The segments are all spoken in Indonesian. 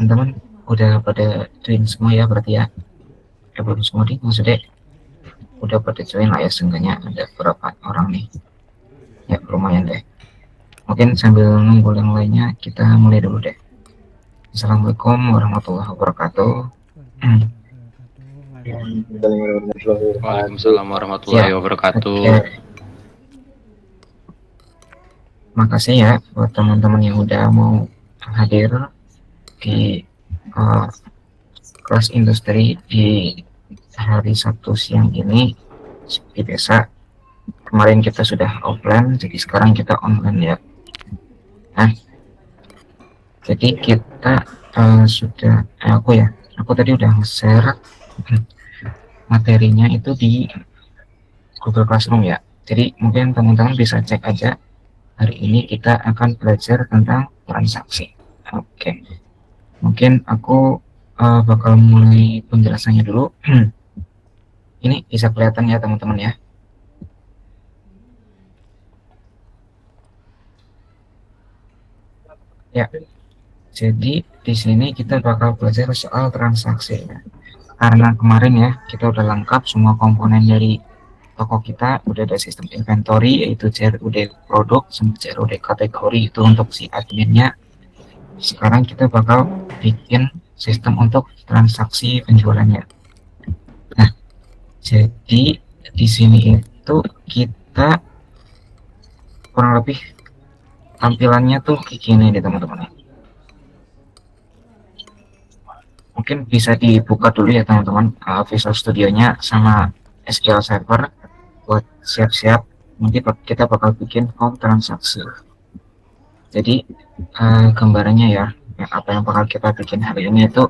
teman-teman udah pada join semua ya berarti ya? Belum semua nih maksudnya udah pada join lah ya, seenggaknya ada beberapa orang nih ya, lumayan deh. Mungkin sambil nunggu yang lainnya kita mulai dulu deh. Assalamualaikum warahmatullahi wabarakatuh. Waalaikumsalam warahmatullahi Ya, wabarakatuh. oke. Makasih ya buat teman-teman yang udah mau hadir di kelas industri di hari Sabtu siang ini. Seperti biasa, kemarin kita sudah offline, jadi sekarang kita online ya. Nah, jadi kita aku tadi udah nge-share materinya itu di Google Classroom ya. Jadi mungkin teman-teman bisa cek aja. Hari ini kita akan belajar tentang transaksi. Oke, mungkin aku bakal mulai penjelasannya dulu. Ini bisa kelihatan ya teman-teman ya. Ya, jadi di sini kita bakal belajar soal transaksi. Karena kemarin ya kita udah lengkap semua komponen dari toko kita, udah ada sistem inventory yaitu CRUD produk sama CRUD kategori itu untuk si adminnya. Sekarang kita bakal bikin sistem untuk transaksi penjualannya. Nah, jadi di sini itu kita kurang lebih tampilannya tuh kayak gini nih teman-teman. Mungkin bisa dibuka dulu ya teman-teman Visual Studio-nya sama SQL Server buat siap-siap nanti kita bakal bikin form transaksi. Jadi gambarannya ya apa yang bakal kita bikin hari ini itu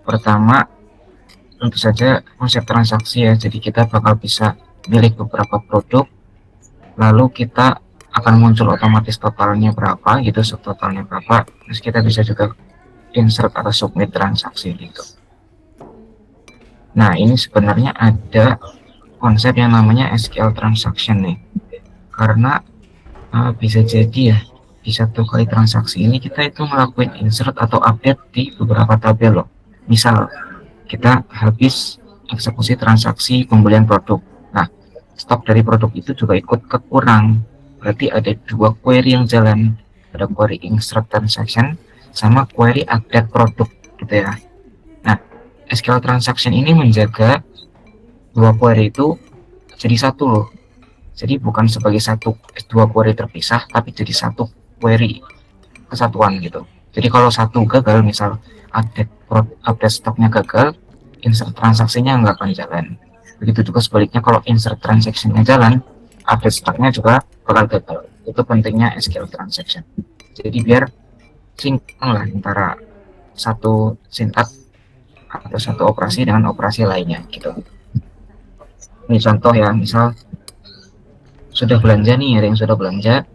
pertama tentu saja konsep transaksi ya. Jadi kita bakal bisa milik beberapa produk, lalu kita akan muncul otomatis totalnya berapa gitu, subtotalnya berapa, terus kita bisa juga insert atau submit transaksi gitu. Nah, ini sebenarnya ada konsep yang namanya SQL transaction nih, karena bisa jadi ya di satu kali transaksi ini kita itu ngelakuin insert atau update di beberapa tabel loh. Misal kita habis eksekusi transaksi pembelian produk, nah stok dari produk itu juga ikut kekurang, berarti ada dua query yang jalan, ada query insert transaction sama query update produk gitu ya. Nah, SQL transaction ini menjaga dua query itu jadi satu loh. Jadi bukan sebagai dua query terpisah, tapi jadi satu query kesatuan gitu. Jadi kalau satu gagal, misal update stoknya gagal, insert transaksinya nggak akan jalan. Begitu juga sebaliknya, kalau insert transaksinya jalan, update stoknya juga bakal gagal. Itu pentingnya SQL transaction. Jadi biar sinkron lah antara satu sintak atau satu operasi dengan operasi lainnya gitu. Ini contoh ya, misal sudah belanja nih, ada yang sudah belanja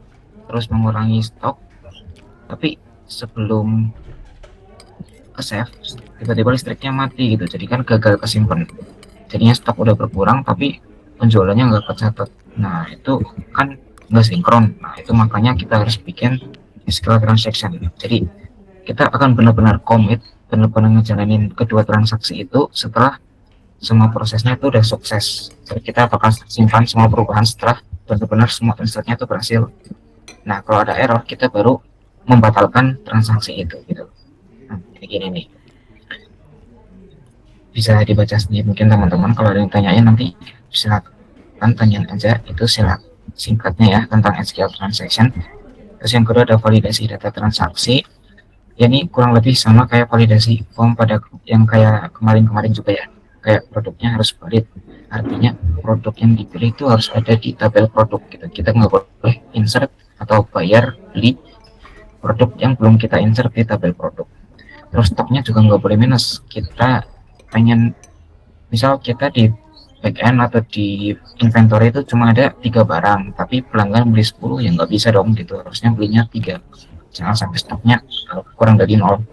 terus mengurangi stok, tapi sebelum ke save tiba-tiba listriknya mati gitu, jadi kan gagal kesimpan, jadinya stok udah berkurang tapi penjualannya nggak kecatat. Nah itu kan nggak sinkron. Nah itu makanya kita harus bikin SQL transaction. Jadi kita akan benar-benar commit, benar-benar ngejalanin kedua transaksi itu setelah semua prosesnya itu udah sukses. Jadi kita bakal simpan semua perubahan setelah benar-benar semua insertnya itu berhasil. Nah kalau ada error kita baru membatalkan transaksi itu gitu. Nah, kayak gini nih, bisa dibaca sendiri mungkin teman-teman. Kalau ada yang tanyain nanti silakan tanyain aja, itu singkatnya ya tentang SQL transaction. Terus yang kedua ada validasi data transaksi. Ya, ini kurang lebih sama kayak validasi form pada yang kayak kemarin-kemarin juga ya. Kayak produknya harus valid, artinya produk yang dipilih itu harus ada di tabel produk gitu. Kita nggak boleh insert atau bayar beli produk yang belum kita insert di tabel produk. Terus stoknya juga nggak boleh minus. Kita pengen, misal kita di backend atau di inventory itu cuma ada 3 barang, tapi pelanggan beli 10, ya nggak bisa dong gitu, harusnya belinya 3. Jangan sampai stoknya kurang dari 0,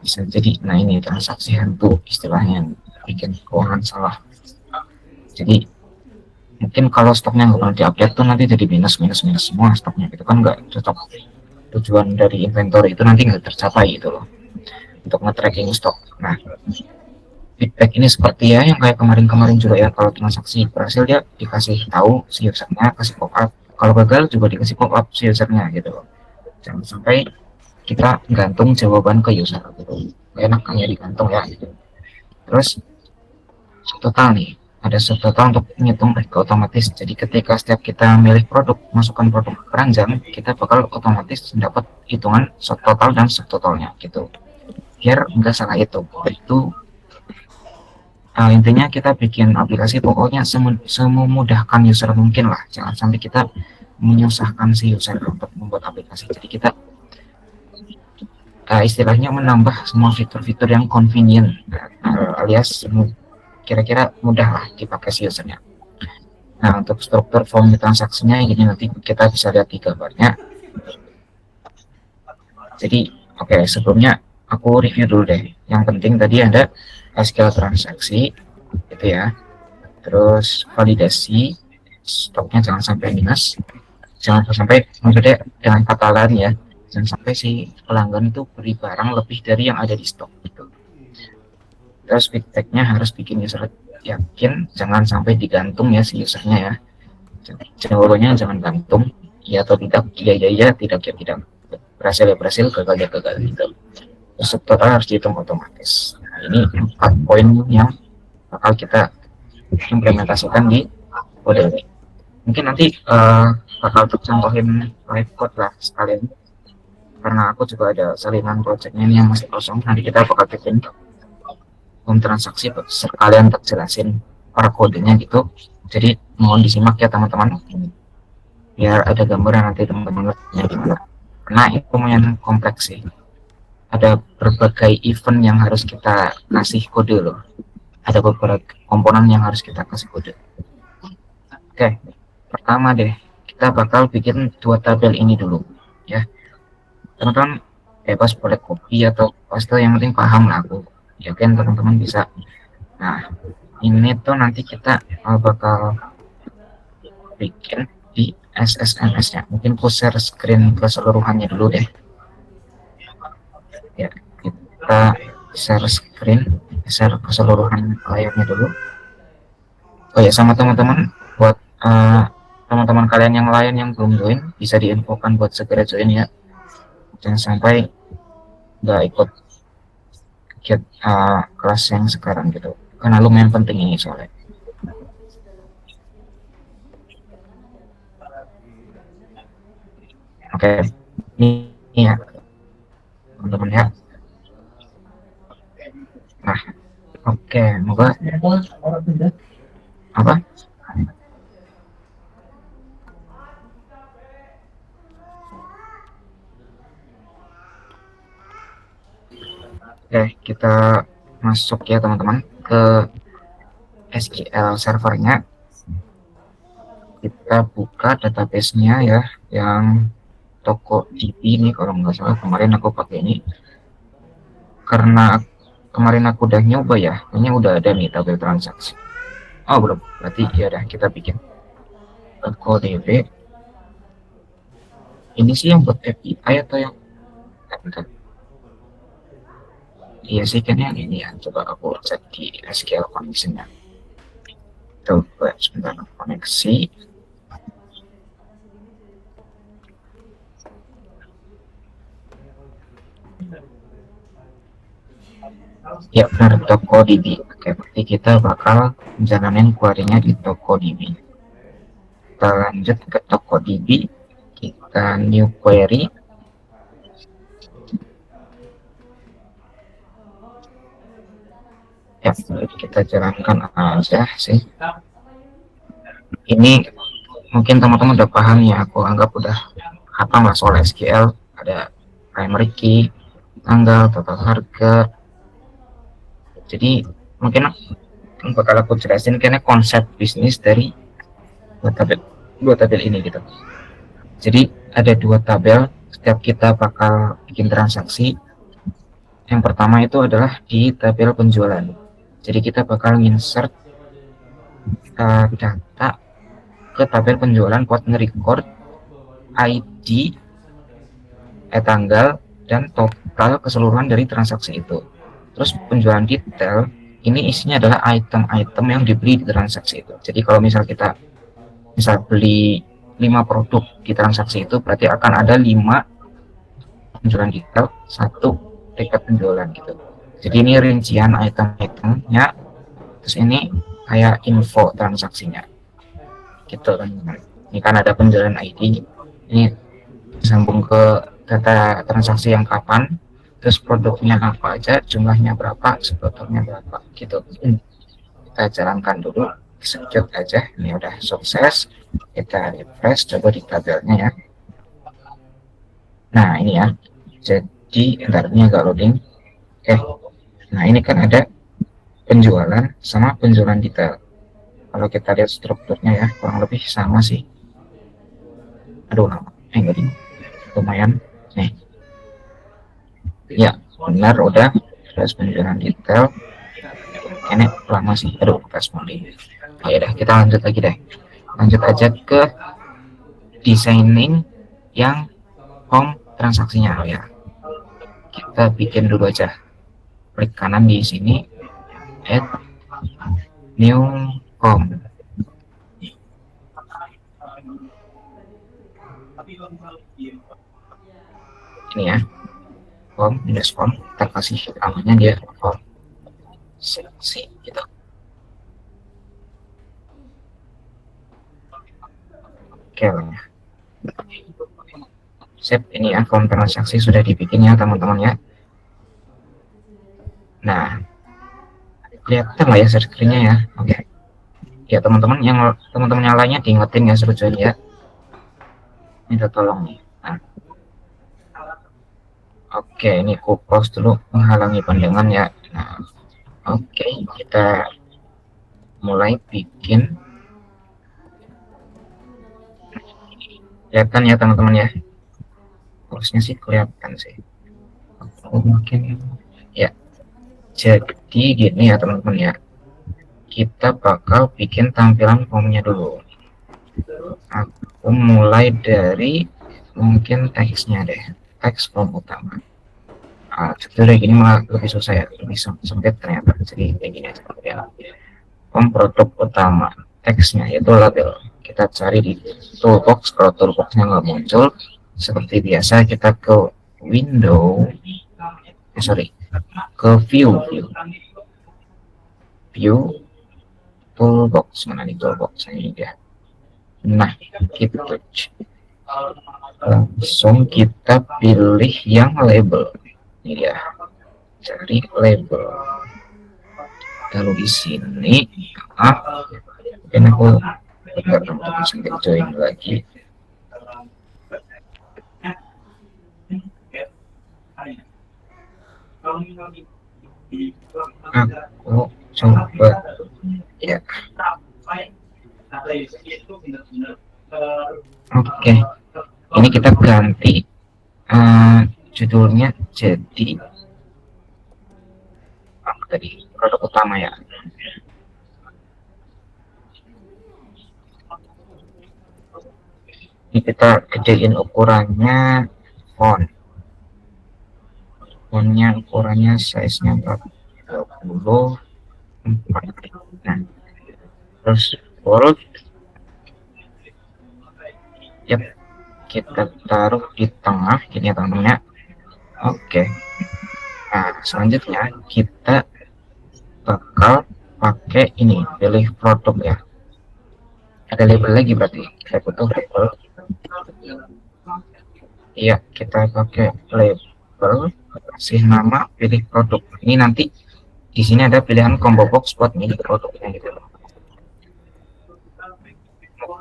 bisa jadi. Nah ini transaksi hantu istilahnya, bikin keuangan salah. Jadi mungkin kalau stoknya nggak pernah diupdate tuh nanti jadi minus semua stoknya, itu kan nggak cocok. Tujuan dari inventory itu nanti nggak tercapai gitu loh. untuk nge-tracking stok. Nah, feedback ini seperti ya yang kayak kemarin-kemarin juga ya, kalau transaksi berhasil dia dikasih tahu si usernya, kasih pop up, kalau gagal juga dikasih pop up si usernya gitu. Jangan sampai kita gantung jawaban ke user gitu, enak kan ya digantung ya gitu. Terus subtotal nih, ada subtotal untuk menghitung harga otomatis. Jadi ketika setiap kita milih produk, masukkan produk ke keranjang, kita bakal otomatis dapat hitungan subtotal dan subtotalnya gitu, biar nggak salah itu. Intinya kita bikin aplikasi pokoknya sememudahkan user mungkin lah, jangan sampai kita menyusahkan si user untuk membuat aplikasi. Jadi kita istilahnya menambah semua fitur-fitur yang convenient, alias kira-kira mudah lah dipakai si usernya. Nah, untuk struktur form transaksinya ini nanti kita bisa lihat di gambarnya. Jadi oke, sebelumnya aku review dulu deh. Yang penting tadi ada SQL transaksi gitu ya, terus validasi stoknya jangan sampai minus, jangan sampai, maksudnya dengan kata lain ya, jangan sampai si pelanggan itu beli barang lebih dari yang ada di stok gitu. Terus feedbacknya harus bikin user yakin, jangan sampai digantung ya si usernya ya, jawabannya jangan gantung ya atau tidak, iya iya iya, tidak ya tidak, berhasil ya berhasil, gagal ya gagal gitu. Terus total harus dihitung otomatis. Nah, ini 4 poin yang bakal kita implementasikan di kode ini. Mungkin nanti bakal contohin live code lah sekalian, karena aku juga ada salinan projectnya ini yang masih kosong. Nanti kita bakal bikin transaksi sekalian untuk jelasin para kodenya gitu. Jadi mohon disimak ya teman-teman, biar ada gambaran nanti teman-teman gimana. Karena itu lumayan kompleks sih. Ada berbagai event yang harus kita kasih kode loh. Ada beberapa komponen yang harus kita kasih kode. Oke, pertama deh, kita bakal bikin 2 tabel ini dulu ya. Teman-teman bebas boleh copy atau paste, yang penting paham lah, aku yakin teman-teman bisa. Nah, ini tuh nanti kita bakal bikin di SSMS nya. Mungkin aku share screen keseluruhannya dulu deh ya. Kita share screen, share keseluruhan layarnya dulu. Oh ya, sama teman-teman, buat teman-teman kalian yang lain yang belum join, bisa diinfokan buat segera join ya, jangan sampai nggak ikut kelas yang sekarang gitu, karena lumayan penting ini soalnya. Oke, ini ya teman-teman ya. Nah, oke, moga apa? Oke, kita masuk ya teman-teman ke SQL servernya. Kita buka database-nya ya, yang TokoDB ini kalau nggak salah, kemarin aku pakai ini karena kemarin aku udah nyoba ya, kayaknya udah ada nih tabel transaksi. Oh belum, berarti ya udah kita bikin TokoDB. Ini sih yang buat API atau yang bentar. Iya sih kayaknya ini ya, coba aku cek di SQL connection-nya. Coba sebentar, koneksi. Ya benar, TokoDB. Oke, berarti kita bakal jalanin query-nya di TokoDB. Kita lanjut ke TokoDB, kita new query. Ya, kita jalankan aja sih. Ini mungkin teman-teman udah paham ya, aku anggap udah hafal lah soal SQL. Ada primary key, tanggal, total harga. Jadi mungkin bakal aku jelasin karena konsep bisnis dari dua tabel ini gitu. Jadi ada 2 tabel, setiap kita bakal bikin transaksi. Yang pertama itu adalah di tabel penjualan. Jadi kita bakal insert data ke tabel penjualan buat nge-record ID, tanggal, dan total keseluruhan dari transaksi itu. Terus penjualan detail ini isinya adalah item-item yang dibeli di transaksi itu. Jadi kalau misal kita beli 5 produk di transaksi itu, berarti akan ada 5 penjualan detail, 1 tiket penjualan gitu. Jadi ini rincian item-itemnya, terus ini kayak info transaksinya gitu kan. Ini kan ada penjualan ID, ini sambung ke data transaksi yang kapan, terus produknya apa aja, jumlahnya berapa, sebetulnya berapa gitu. Kita jalankan dulu, execute aja. Ini udah sukses, kita refresh coba di tabelnya ya. Nah ini ya, jadi entar ini agak loading. Oke, nah ini kan ada penjualan sama penjualan detail. Kalau kita lihat strukturnya ya, kurang lebih sama sih. Aduh lama, enggak ini lumayan nih ya, benar udah. Terus penjualan detail ini lama sih, aduh responding. Oh ya udah, kita lanjut lagi deh, lanjut aja ke designing yang home transaksinya. Oh ya, kita bikin dulu aja, klik kanan di sini, add new home. Ini ya, home minus home, kita kasih namanya dia home seksi gitu. Oke lah, sip. Ini ya, form transaksi sudah dibikin ya teman-teman ya. Nah, kelihatan lah ya screen-nya ya. Oke ya teman-teman, yang lainnya diingetin ya serujuan ya. Minta tolong nih. Nah, oke, ini aku pause dulu menghalangi pandangan ya. Nah, oke, kita mulai bikin. Kelihatan ya teman-teman ya. Pause-nya sih kelihatan sih. Mungkin ya. Jadi gini ya teman-teman ya. Kita bakal bikin tampilan formnya dulu. Aku mulai dari mungkin teksnya deh, teks form utama. Sebetulnya gini malah lebih susah ya, lebih sempit ternyata. Jadi kayak gini aja ya. Form produk utama, teksnya yaitu label. Kita cari di toolbox. Kalau toolboxnya nggak muncul, seperti biasa kita ke window, ke view toolbox. Mana nih toolbox ini dia. Nah, kita langsung kita pilih yang label. Ini dia, cari label. Lalu di sini mungkin aku buka teman-teman sambil join lagi. Aku coba ya. Oke, ini kita ganti judulnya jadi apa tadi, produk utama ya. Ini kita gedein ukurannya, fontnya ukurannya size-nya 40. Nah, terus bold, yep, kita taruh di tengah gini ya teman-teman ya. Oke. Nah, selanjutnya kita bakal pakai ini, pilih produk ya. Ada label lagi berarti, kita butuh label. Iya, kita pakai label, kasih nama, pilih produk. Ini nanti di sini ada pilihan combo box buat milih produknya gitu.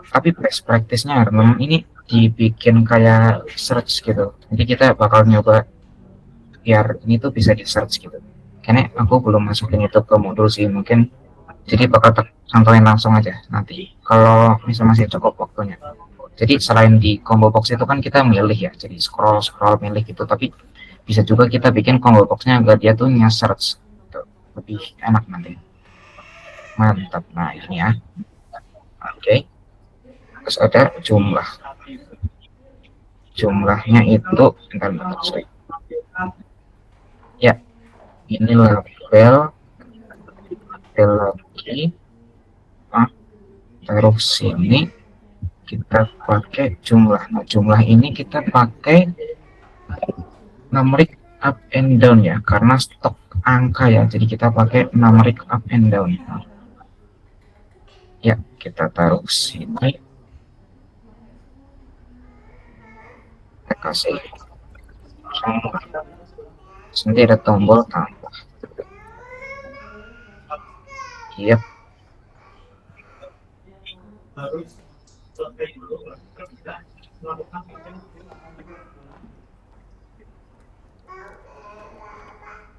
Tapi best practice-nya teman-teman ini dibikin kayak search gitu. Jadi kita bakal nyoba biar ini tuh bisa di search gitu. Karena aku belum masukin itu ke modul sih, mungkin jadi bakal contohin langsung aja nanti kalau misalnya masih cukup waktunya. Jadi selain di combo box itu kan kita milih ya, jadi scroll milih gitu, tapi bisa juga kita bikin combo boxnya agar dia tuh nge-search gitu. Lebih enak nanti. Mantap. Nah ini ya. Oke. Terus ada jumlahnya itu, bentar, sorry. Ya, ini label lagi. Taruh sini, kita pakai jumlah. Nah, jumlah ini kita pakai numeric up and down ya, karena stok angka ya, jadi kita pakai numeric up and down. Ya, kita taruh sini, kita kasih nanti ada tombol tambah. Yep.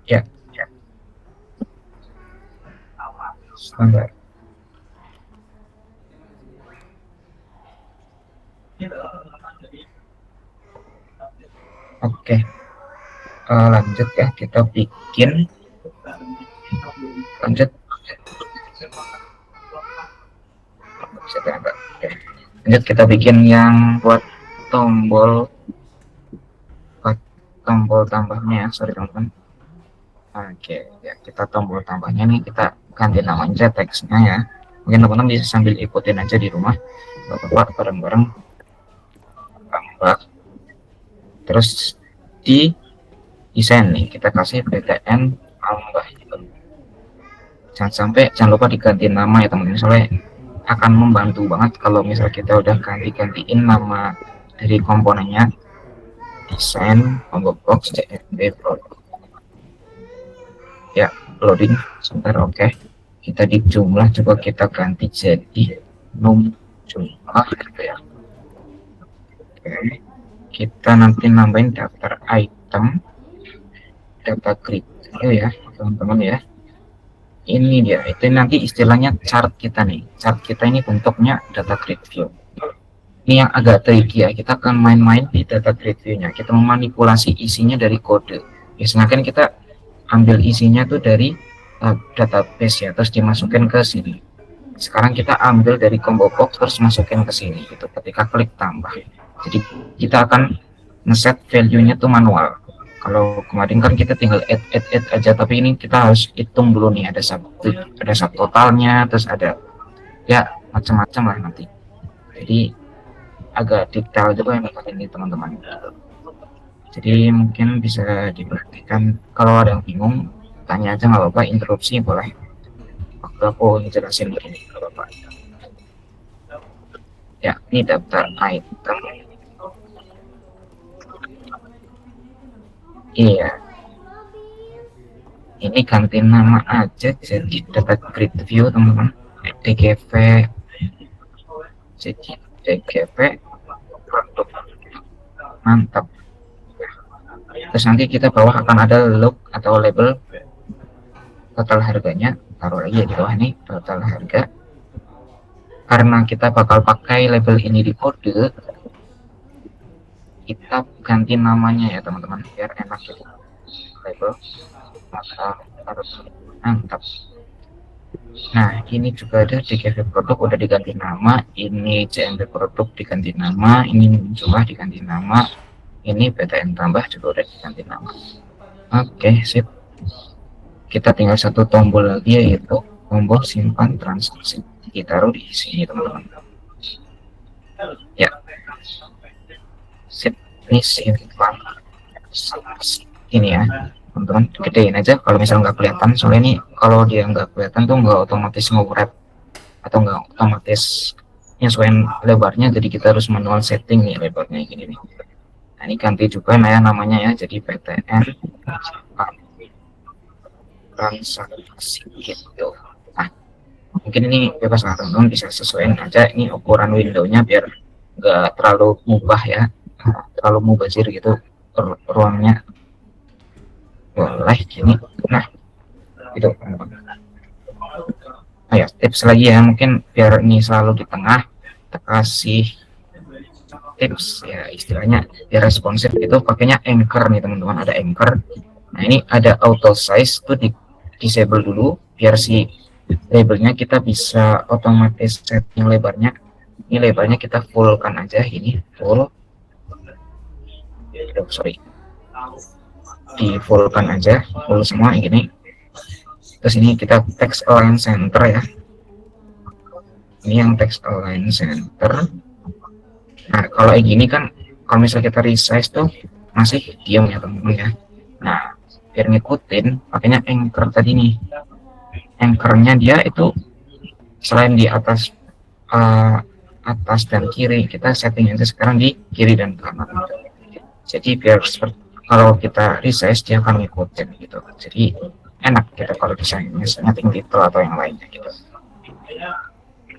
Ya, ya. Standar. Oke, lanjut ya, kita bikin, lanjut. Lanjut kita bikin yang buat tombol tambahnya, sorry teman-teman. Oke, ya kita tombol tambahnya nih kita ganti namanya teksnya ya. Mungkin teman-teman bisa sambil ikutin aja di rumah, bapak-bapak bareng-bareng tambah. Terus di desain nih kita kasih PTN tambah. Jangan lupa diganti nama ya teman-teman, soalnya akan membantu banget kalau misal kita udah gantiin nama dari komponennya. Desain combo box CMD produk. Ya, loading sebentar. Oke, kita di jumlah coba kita ganti jadi num jumlah gitu ya. Oke, kita nanti nambahin daftar item, data grid ya teman-teman ya. Ini dia, itu nanti istilahnya chart kita nih. Chart kita ini bentuknya data grid view. Ini yang agak tricky ya, kita akan main-main di data grid view-nya. Kita memanipulasi isinya dari kode. Biasanya kan kita ambil isinya tuh dari database ya, terus dimasukin ke sini. Sekarang kita ambil dari combo box terus masukin ke sini gitu. Ketika klik tambah, jadi kita akan ngeset value-nya tuh manual. Kalau kemarin kan kita tinggal add aja, tapi ini kita harus hitung dulu nih, ada subtotalnya, terus ada ya macam-macam lah nanti. Jadi agak detail juga yang ini teman-teman. Jadi mungkin bisa diperhatikan, kalau ada yang bingung tanya aja nggak apa-apa, interupsi boleh. Waktu aku ngejelasin begini nggak apa-apa. Ya, ini daftar item. Iya. Ini ganti nama aja jadi data grid view teman-teman. DGV jadi DGV produk. Mantap. Terus nanti kita bawah akan ada log atau label total harganya, taruh lagi ya di bawah nih total harga. Karena kita bakal pakai label ini di kode, kita ganti namanya ya teman-teman biar enak gitu. Label maka harus mantap. Nah, ini juga ada DGV produk udah diganti nama, ini CMB produk diganti nama, ini jumlah diganti nama, ini PTN tambah juga udah diganti nama. Oke, sip. Kita tinggal satu tombol lagi, yaitu tombol simpan transaksi. Kita taruh di sini teman-teman. Ya, sip. Ini simpan ini ya teman-teman, gedein aja kalau misalnya nggak kelihatan, soalnya ini kalau dia nggak kelihatan tuh nggak otomatis nge-wrap atau nggak otomatis nyesuaiin lebarnya, jadi kita harus manual setting nih lebarnya gini nih. Nah, ini ganti juga nah ya namanya ya, jadi PTN transaksi gitu. Nah, mungkin ini bebas lah teman-teman, bisa sesuaiin aja ini ukuran windownya biar nggak terlalu mubah ya, terlalu mubazir gitu ruangnya. Boleh gini. Nah, itu ya tips lagi ya, mungkin biar ini selalu di tengah, kita kasih tips ya, istilahnya biar responsif itu pakainya anchor nih teman-teman, ada anchor. Nah, ini ada auto size tuh di disable dulu biar si labelnya kita bisa otomatis setting lebarnya. Ini lebarnya kita fullkan aja, ini full. Sorry, di fullkan aja, full semua gini. Terus ini kita text align center ya, ini yang text align center. Nah kalau kayak gini kan, kalau misalnya kita resize tuh masih diam ya teman-teman ya. Nah biar ngikutin pakainya anchor tadi nih. Anchornya dia itu selain di atas atas dan kiri, kita setting itu sekarang di kiri dan kanan. Jadi biar seperti kalau kita resize dia akan ngikutin gitu. Jadi enak gitu kalau misalnya setting title atau yang lainnya gitu.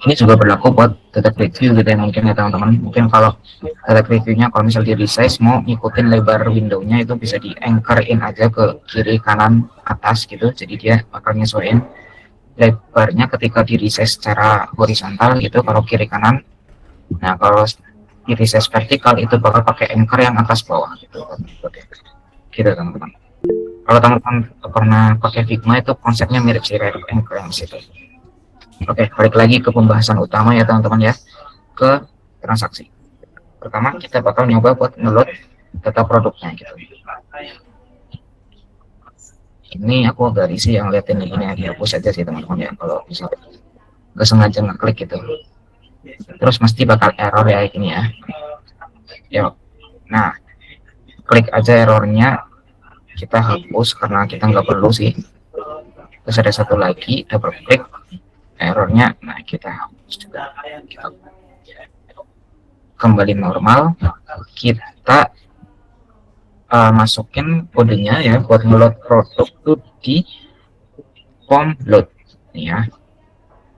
Ini juga berlaku buat data preview gitu ya mungkin ya teman-teman. Mungkin kalau data previewnya kalau misalnya di resize mau ngikutin lebar windownya itu bisa di anchor in aja ke kiri kanan atas gitu. Jadi dia bakal nyesuaiin lebarnya ketika di resize secara horizontal gitu kalau kiri kanan. Nah kalau di resize vertikal itu bakal pakai anchor yang atas bawah gitu. Oke. Gitu teman-teman. Kalau teman-teman pernah pakai Figma itu konsepnya mirip sih kayak anchor yang situ. Oke, balik lagi ke pembahasan utama ya teman-teman ya, ke transaksi. Pertama kita bakal nyoba buat ngeload data produknya gitu. Ini aku agak risih yang liatin ini ya, dihapus aja sih teman-teman ya kalau bisa nggak sengaja ngeklik gitu. Terus mesti bakal error ya ini ya. Yuk. Nah, klik aja errornya, kita hapus karena kita nggak perlu sih. Terus ada satu lagi, double klik errornya, nah kita hapus juga. Kita kembali normal, kita masukin kodenya ya buat ngeload produk tuh di form load ya.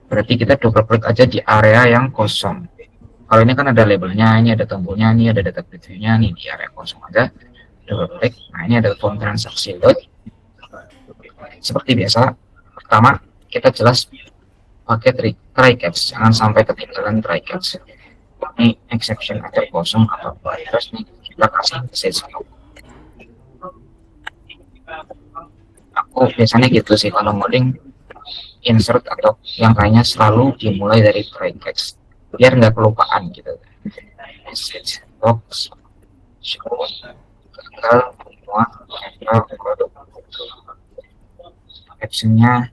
Berarti kita double klik aja di area yang kosong. Kalau ini kan ada labelnya, ini ada tombolnya, ini ada data previewnya, nih di area kosong aja double klik. Nah ini ada form transaksi load. Seperti biasa, pertama kita jelas pakai try catch, jangan sampai ketinggalan try catch. Ini exception atau kosong atau terus nih kita kasih message. Aku biasanya gitu sih kalau modding insert atau yang lainnya selalu dimulai dari try catch biar nggak kelupaan gitu. Message box show gagal semua produk captionnya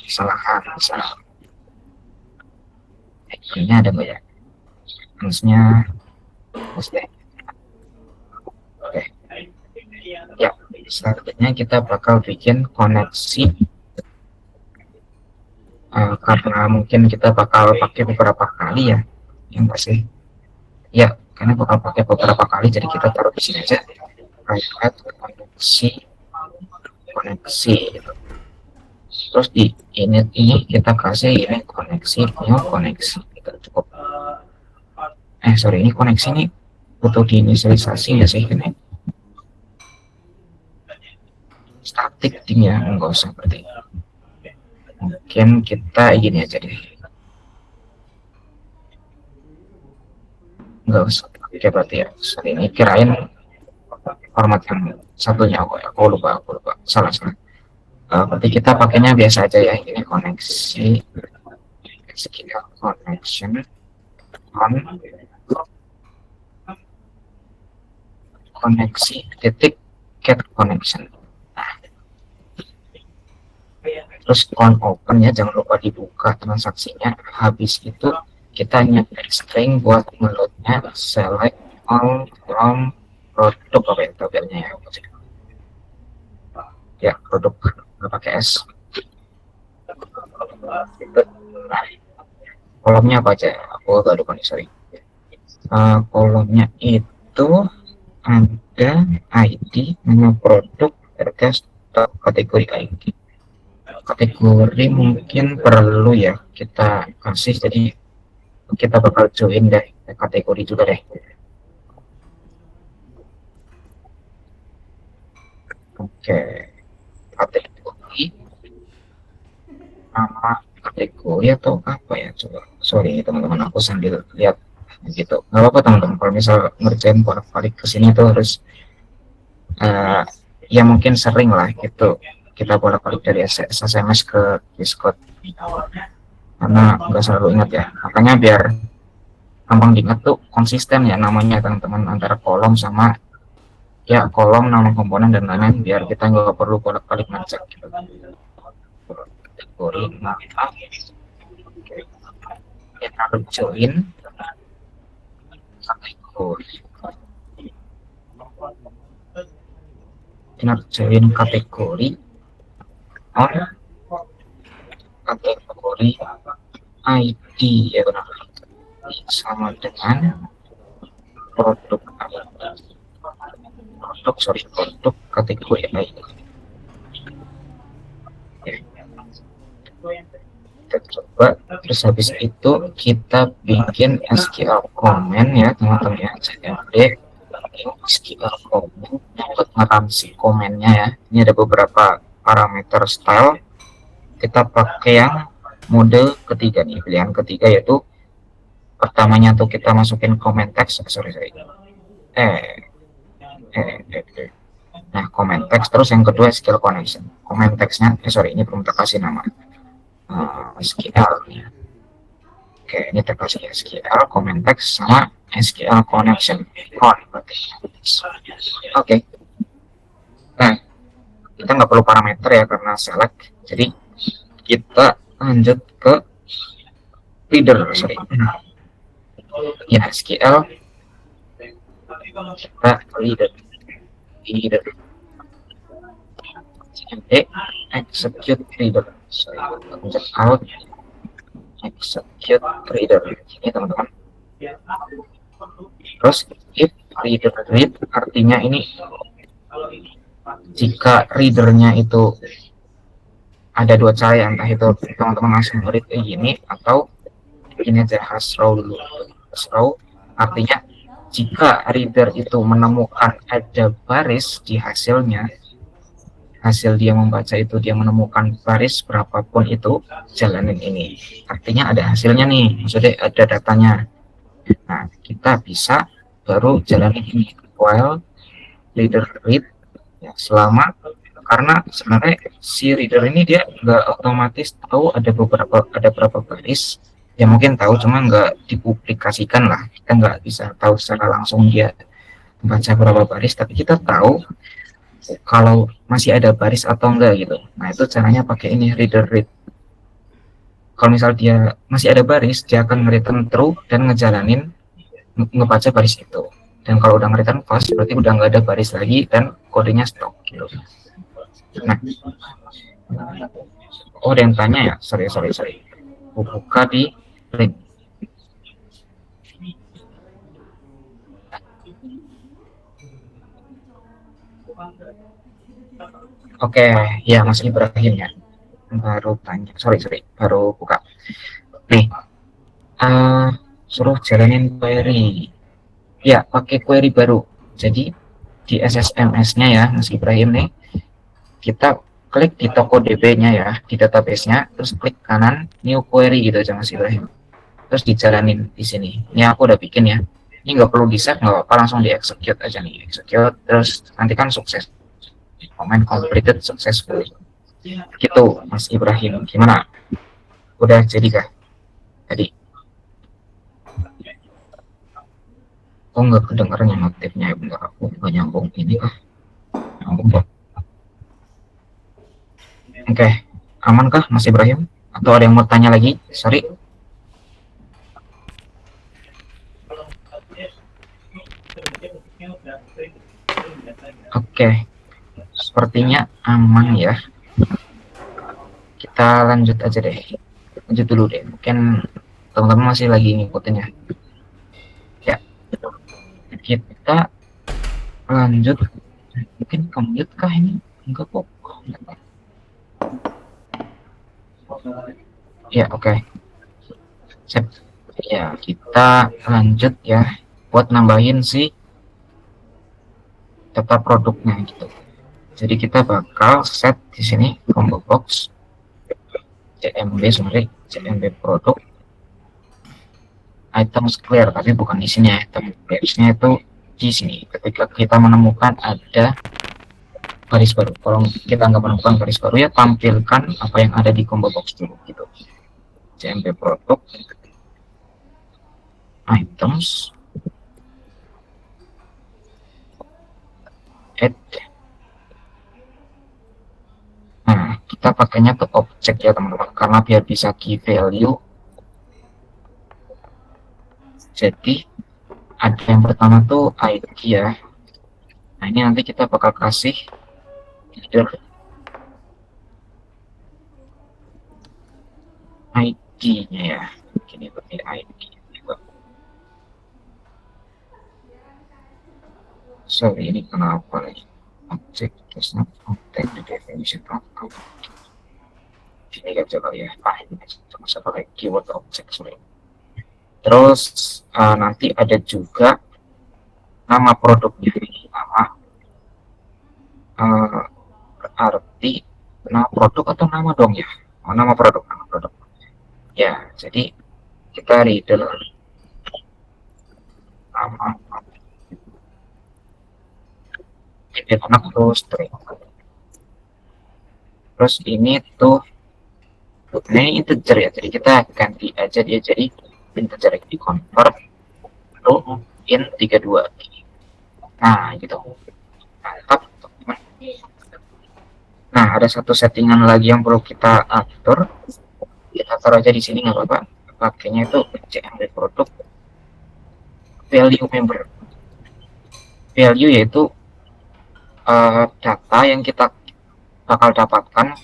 kesalahan misalnya ini ada nggak ya harusnya deh. Oke ya, selanjutnya kita bakal bikin koneksi karena mungkin kita bakal pakai beberapa kali ya yang pasti ya, karena bakal pakai beberapa kali jadi kita taruh di sini aja private koneksi gitu. Terus di init ini kita kasih ini koneksi new koneksi kita cukup sorry ini koneksi ini butuh diinisialisasi ya sih ini static thing ya, enggak usah berarti mungkin kita gini aja deh, enggak usah oke berarti ya sorry ini kirain format yang satunya aku lupa salah berarti kita pakainya biasa aja ya, ini koneksi SQL connection on koneksi titik get connection. Nah, terus on open ya, jangan lupa dibuka transaksinya. Habis itu kita nyetek string buat ngeloadnya select all from produk apa ya tabelnya ya produk pakai S. Nah, kolomnya apa aja? Aku agak lupa nih, sorry. Kolomnya itu ada ID, nama produk, harga, stok, kategori ID. Kategori mungkin perlu ya kita kasih, jadi kita bakal join deh kategori juga deh. Oke, kategori nama kategori atau apa ya, coba sorry teman-teman aku sambil lihat gitu. Nggak apa-apa teman-teman kalau misal ngerjain bolak-balik ke sini tuh harus ya mungkin sering lah gitu kita bolak-balik dari SMS ke Discord karena nggak selalu ingat ya, makanya biar gampang diingat tuh konsisten ya namanya teman-teman antara kolom sama ya kolom nama komponen dan lain-lain biar kita nggak perlu bolak-balik ngecek gitu. Kategori nama kita join kategori join kategori on kategori ID ya benar sama dengan produk produk kategori ID ya. Kita coba terus habis itu kita bikin SQL comment ya teman-teman ya CMD SQL comment untuk ngeransi komennya ya. Ini ada beberapa parameter style, kita pakai yang mode ketiga nih, pilihan ketiga yaitu pertamanya tuh kita masukin comment text, nah comment text, terus yang kedua SQL connection. Comment textnya ini belum kita kasih nama SQL ya. Oke, ini kita kasih SQL comment text sama SQL connection oke. Nah kita nggak perlu parameter ya karena select, jadi kita lanjut ke reader ya SQL kita reader execute reader out execute reader ini teman-teman. Terus if reader read artinya ini jika readernya itu ada dua cara, entah itu teman-teman langsung read kayak gini atau ini aja hash row dulu. Hash row artinya jika reader itu menemukan ada baris di hasilnya, hasil dia membaca itu dia menemukan baris berapapun itu, jalanin ini artinya ada hasilnya nih, maksudnya ada datanya. Nah kita bisa baru jalanin ini while reader read ya, selama karena sebenarnya si reader ini dia nggak otomatis tahu ada berapa baris ya, mungkin tahu cuma nggak dipublikasikan lah, kita nggak bisa tahu secara langsung dia membaca berapa baris, tapi kita tahu kalau masih ada baris atau enggak gitu. Nah itu caranya pakai ini reader read. Kalau misal dia masih ada baris, dia akan nge-return true dan ngejalanin ngebaca baris itu. Dan kalau udah nge-return false berarti udah nggak ada baris lagi dan kodenya stop gitu. Nah, ada yang tanya ya, sorry. Buka di link. Oke, ya Mas Ibrahim ya, baru tanya, sorry, baru buka. Nih, suruh jalanin query. Ya, pakai query baru. Jadi di SSMS-nya ya, Mas Ibrahim nih, kita klik di toko DB-nya ya, di database-nya, terus klik kanan new query gitu aja Mas Ibrahim. Terus dijalanin di sini. Ini aku udah bikin ya. Ini nggak perlu di-save, nggak apa-apa, langsung di-execute aja nih. Execute, terus nanti kan sukses. Comment completed successfully. Gitu Mas Ibrahim. Gimana? Udah jadi kah? Tadi. Oh nggak kedengaran yang notifnya ya, bentar aku nggak nyambung ini kah? Nyambung kok. Oke, aman kah Mas Ibrahim? Atau ada yang mau tanya lagi? Sorry. Oke, sepertinya aman ya. Kita lanjut aja deh. Lanjut dulu deh. Mungkin teman-teman masih lagi ngikutin ya. Ya, kita lanjut. Mungkin commute kah ini? Enggak kok. Ya, oke. Sip. Ya, kita lanjut ya buat nambahin si data produknya gitu. Jadi kita bakal set di sini combo box CMB produk items clear, tapi bukan di sini ya. Item clear-nya itu di sini. Ketika kita menemukan ada baris baru, kalau kita nggak menemukan baris baru ya tampilkan apa yang ada di combo box dulu gitu. CMB produk items add. Nah, kita pakainya ke objek ya teman-teman, karena biar bisa key value. Jadi ada yang pertama tuh ID ya. Nah, ini nanti kita bakal kasih leader ID-nya ya. Ini berarti ID. Sorry, ini kenapa lagi? Objek does not contain the definition of object. Ini kan coba ya. Ini cuma pakai keyword objek sorry. Terus nanti ada juga nama produknya ini, nama berarti nama produk atau nama dong ya? Oh, nama produk, nama produk. Ya, jadi kita reader nama anak terus ini tuh ini integer ya, jadi kita ganti aja dia jadi integer di convert to in 32. Nah gitu, mantap teman-teman. Nah ada satu settingan lagi yang perlu kita atur, kita taruh aja di sini nggak apa-apa, pakainya itu cmd produk value member. Value yaitu data yang kita bakal dapatkan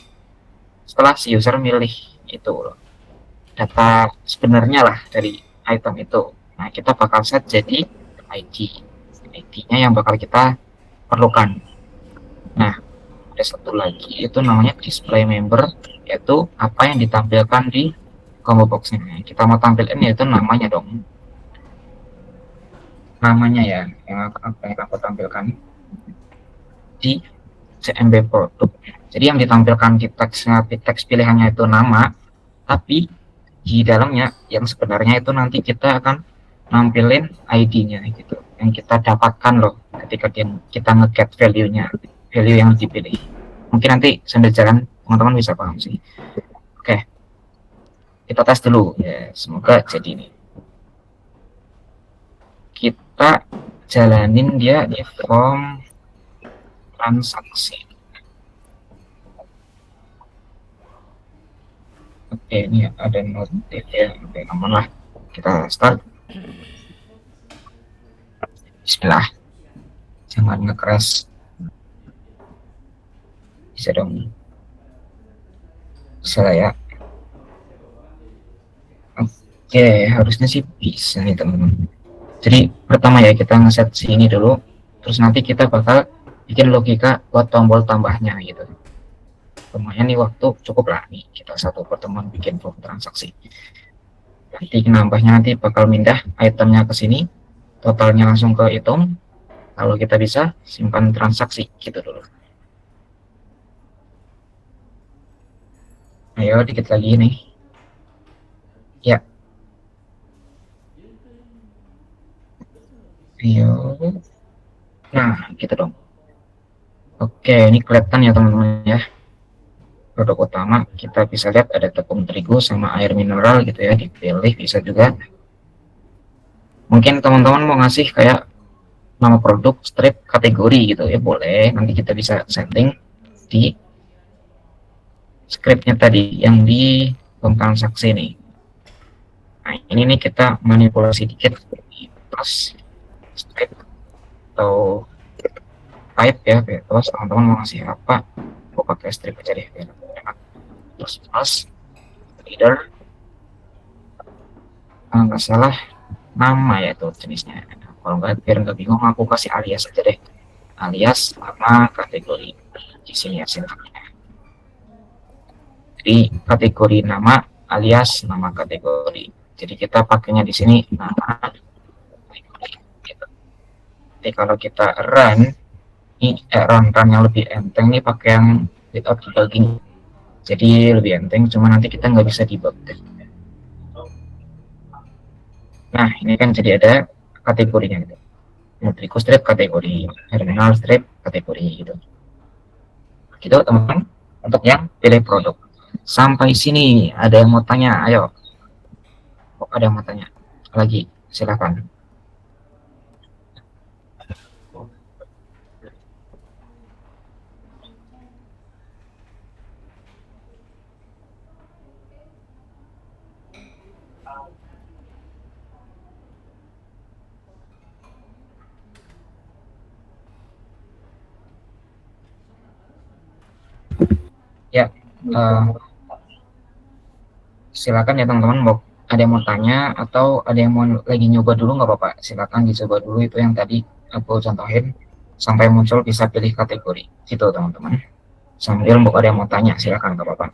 setelah si user milih itu data sebenarnya lah dari item itu. Nah kita bakal set jadi ID-nya yang bakal kita perlukan. Nah ada satu lagi itu namanya display member, yaitu apa yang ditampilkan di combo box-nya. Kita mau tampilin yaitu namanya dong, namanya ya yang akan aku tampilkan di CMB produk. Jadi yang ditampilkan di teks pilihannya itu nama, tapi di dalamnya yang sebenarnya itu nanti kita akan nampilin ID-nya gitu, yang kita dapatkan loh ketika kita nge-get value-nya, value yang dipilih. Mungkin nanti sambil jalan teman-teman bisa paham sih. Oke, kita tes dulu ya, semoga jadi ini. Kita jalanin dia di form transaksi. Oke, ini ada notif ya. Oke, aman lah. Kita start. Bismillah. Jangan nge-crash. Bisa dong. Bisa lah ya. Oke, harusnya sih bisa nih teman-teman. Jadi pertama ya kita ngeset sini dulu. Terus nanti kita bakal bikin logika buat tombol tambahnya gitu. Lumayan nih waktu cukup lah nih kita satu pertemuan bikin form transaksi. Nanti nambahnya nanti bakal pindah itemnya ke sini, totalnya langsung ke hitung. Kalau kita bisa simpan transaksi gitu dulu. Ayo dikit lagi nih. Ya. Ayo. Nah, gitu dong. Oke, ini kelihatan ya teman-teman ya. Produk utama kita bisa lihat ada tepung terigu sama air mineral gitu ya, dipilih bisa juga. Mungkin teman-teman mau ngasih kayak nama produk, strip, kategori gitu ya, boleh. Nanti kita bisa setting di scriptnya tadi yang di transaksi nih. Nah ini nih kita manipulasi dikit plus strip atau type ya, terus teman-teman mau ngasih apa, mau pakai strip aja deh biar enak. Plus leader, nggak salah nama ya itu jenisnya. Kalau nggak biar nggak bingung aku kasih alias aja deh, alias nama kategori di sini ya sintaknya. Jadi kategori nama alias nama kategori. Jadi kita pakainya di sini nama kategori. Gitu. Jadi kalau kita run ini run yang lebih enteng nih pakai yang without debugging. Jadi lebih enteng, cuma nanti kita nggak bisa debug. Nah ini kan jadi ada kategorinya gitu. Nutriku strip kategori, terminal strip kategori gitu. Gitu teman-teman untuk yang pilih produk. Sampai sini ada yang mau tanya, ayo. Oh, ada yang mau tanya lagi, silakan. Ya, eh, silakan ya teman-teman, mau ada yang mau tanya atau ada yang mau lagi nyoba dulu nggak apa-apa, silakan dicoba dulu itu yang tadi aku contohin sampai muncul bisa pilih kategori gitu teman-teman. Sambil mau ada yang mau tanya silakan nggak apa-apa.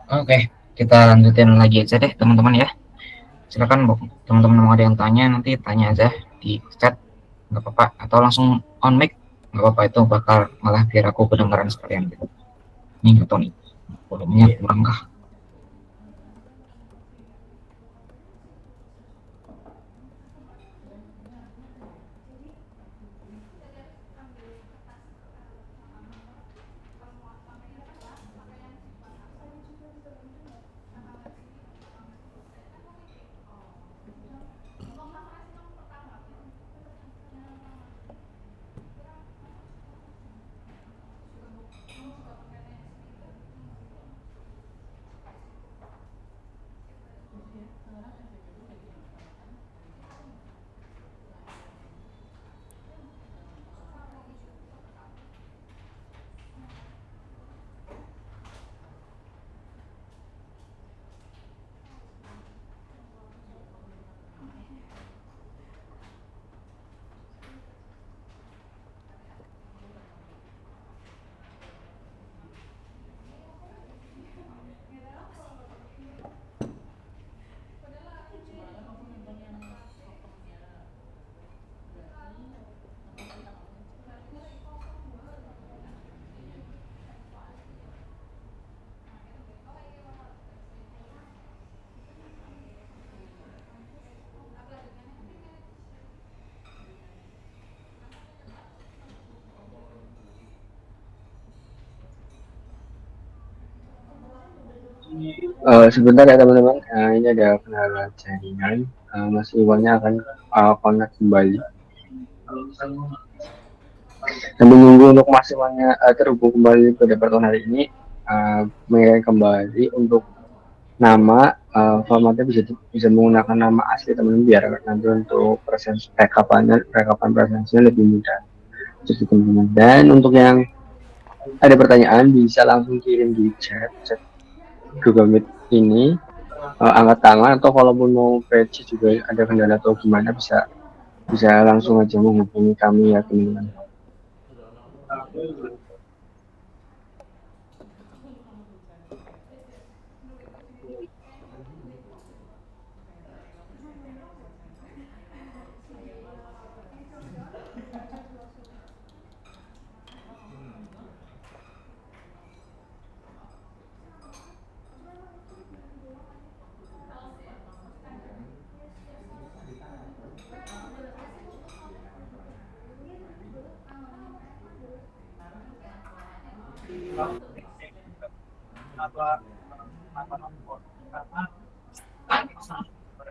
Oke, kita lanjutin lagi aja deh teman-teman ya. Silakan teman-teman mau ada yang tanya nanti tanya aja di chat nggak apa-apa atau langsung on mic nggak apa-apa, itu bakal malah biar aku kedengaran sekalian gitu. Ini nggak tahu nih volumenya kurang kah. Sebentar ya teman-teman. Ini ada kendala jaringan. Mas Iwannya akan connect kembali. Dan menunggu untuk Mas Iwannya terhubung kembali pada pertemuan hari ini. Mengingatkan kembali untuk nama, formatnya bisa bisa menggunakan nama asli teman-teman biar nanti untuk rekapan presensinya lebih mudah. Jadi teman-teman. Dan untuk yang ada pertanyaan bisa langsung kirim di chat Google Meet ini, angkat tangan, atau kalaupun mau PC juga ada kendala atau gimana bisa bisa langsung aja menghubungi kami ya teman-teman.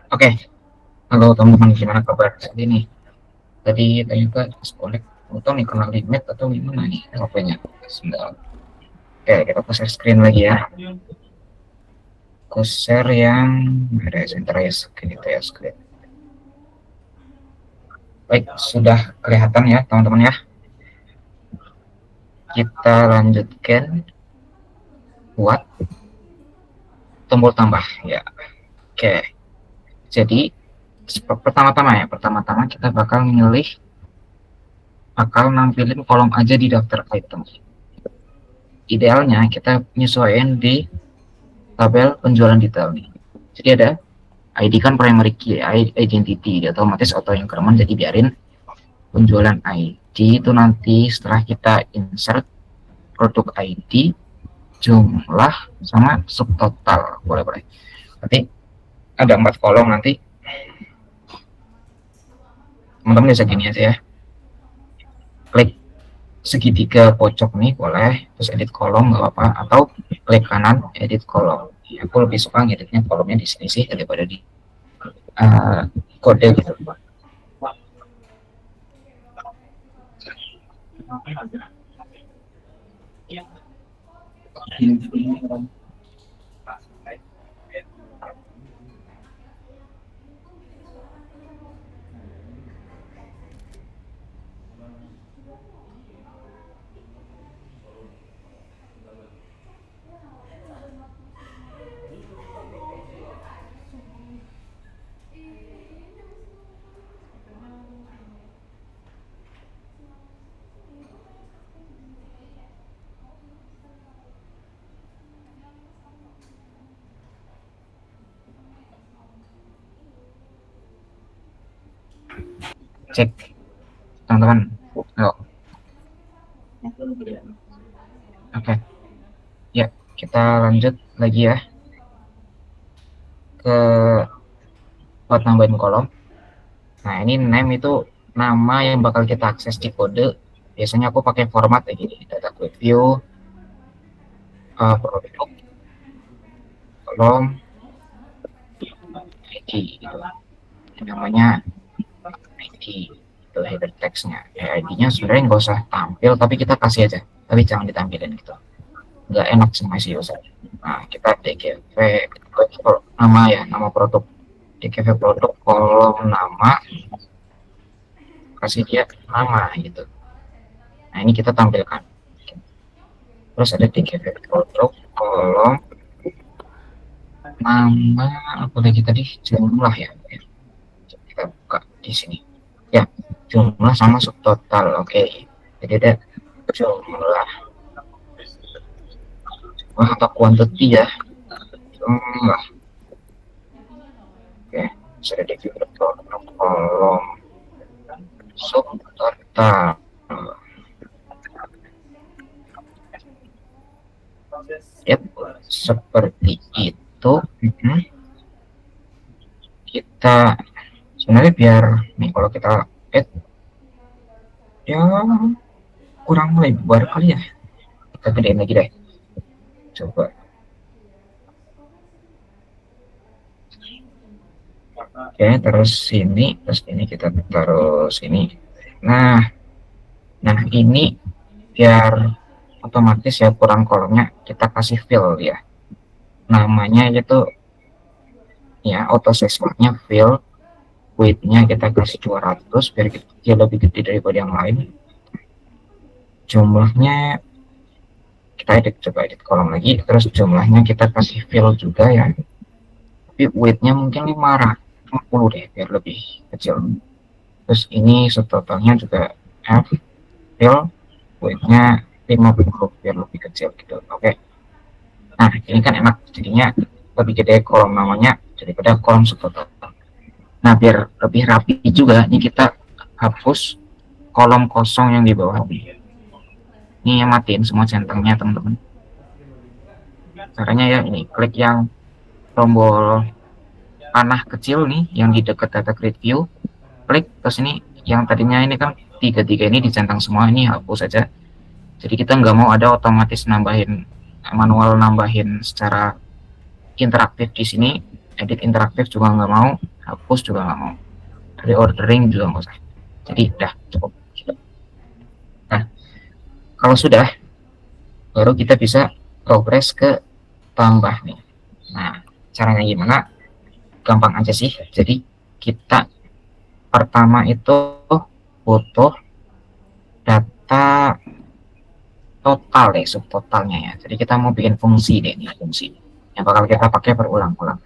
Oke, halo teman-teman, gimana kabar saat ini? Tadi ternyata disconnect, atau nih kena limit atau gimana nih HP-nya? Sebentar. Oke, kita share screen lagi ya. Aku share yang ada center ya, gitu ya screen. Baik, sudah kelihatan ya teman-teman ya. Kita lanjutkan buat tombol tambah ya. Oke, jadi pertama-tama kita bakal nampilin kolom aja di daftar item. Idealnya kita menyesuaikan di tabel penjualan detail nih. Jadi ada ID kan primary key, identity, dia otomatis auto increment, jadi biarin penjualan ID itu nanti setelah kita insert produk ID, jumlah sama subtotal, boleh. Berarti ada 4 kolom nanti. Teman-teman bisa gini aja ya. Klik segitiga pojok nih boleh, terus edit kolom nggak apa-apa, atau klik kanan edit kolom. Ya, aku lebih suka ngeditnya kolomnya di sini sih daripada di kode gitu. Cek teman-teman. Oke. Ya, kita lanjut lagi ya ke buat nambahin kolom. Nah, ini name itu nama yang bakal kita akses di kode. Biasanya aku pakai format kayak gini, data quick view, produk, kolom, ID gitu. Namanya ID, itu header textnya. Ya, ID-nya sebenarnya nggak usah tampil, tapi kita kasih aja. Tapi jangan ditampilin gitu. Nggak enak sama si user. Nah, kita DKV nama produk, DKV produk, kolom nama, kasih dia nama gitu. Nah, ini kita tampilkan. Terus ada DKV produk, kolom nama, apa lagi tadi, jumlah ya. Kita buka di sini. Ya, jumlah sama subtotal. Oke. Jadi ada jumlah atau quantity ya. Jumlah. Oke, sudah DKV produk, kolom subtotal. Yep, seperti itu. Kita sebenarnya biar nih kalau kita add ya kurang lebar kali ya, kita gedein lagi deh, coba. Oke, terus ini kita taruh sini. Nah ini biar otomatis ya kurang kolomnya, kita kasih fill ya, namanya itu ya auto size-nya fill, width-nya kita kasih 200 biar dia lebih gede daripada yang lain. Jumlahnya kita coba edit kolom lagi, terus jumlahnya kita kasih fill juga ya, tapi width-nya mungkin 550 deh biar lebih kecil. Terus ini subtotalnya juga F, fill, width-nya 50 biar lebih kecil gitu. Oke. Nah, ini kan enak, jadinya lebih gede kolom namanya daripada kolom subtotal. Nah, biar lebih rapi juga, ini kita hapus kolom kosong yang di bawah ini, yang matiin semua centangnya teman-teman. Caranya ya ini, klik yang tombol panah kecil nih yang di dekat data grid view, klik terus ini yang tadinya ini kan tiga ini dicentang semua, ini hapus saja. Jadi kita nggak mau ada otomatis manual nambahin secara interaktif di sini. Edit interaktif juga nggak mau, hapus juga nggak mau, reordering juga nggak usah. Jadi udah cukup. Nah, kalau sudah, baru kita bisa progres ke tambah nih. Nah, caranya gimana? Gampang aja sih. Jadi kita pertama itu butuh data total deh, subtotalnya ya. Jadi kita mau bikin fungsi deh, nih fungsi yang bakal kita pakai berulang-ulang.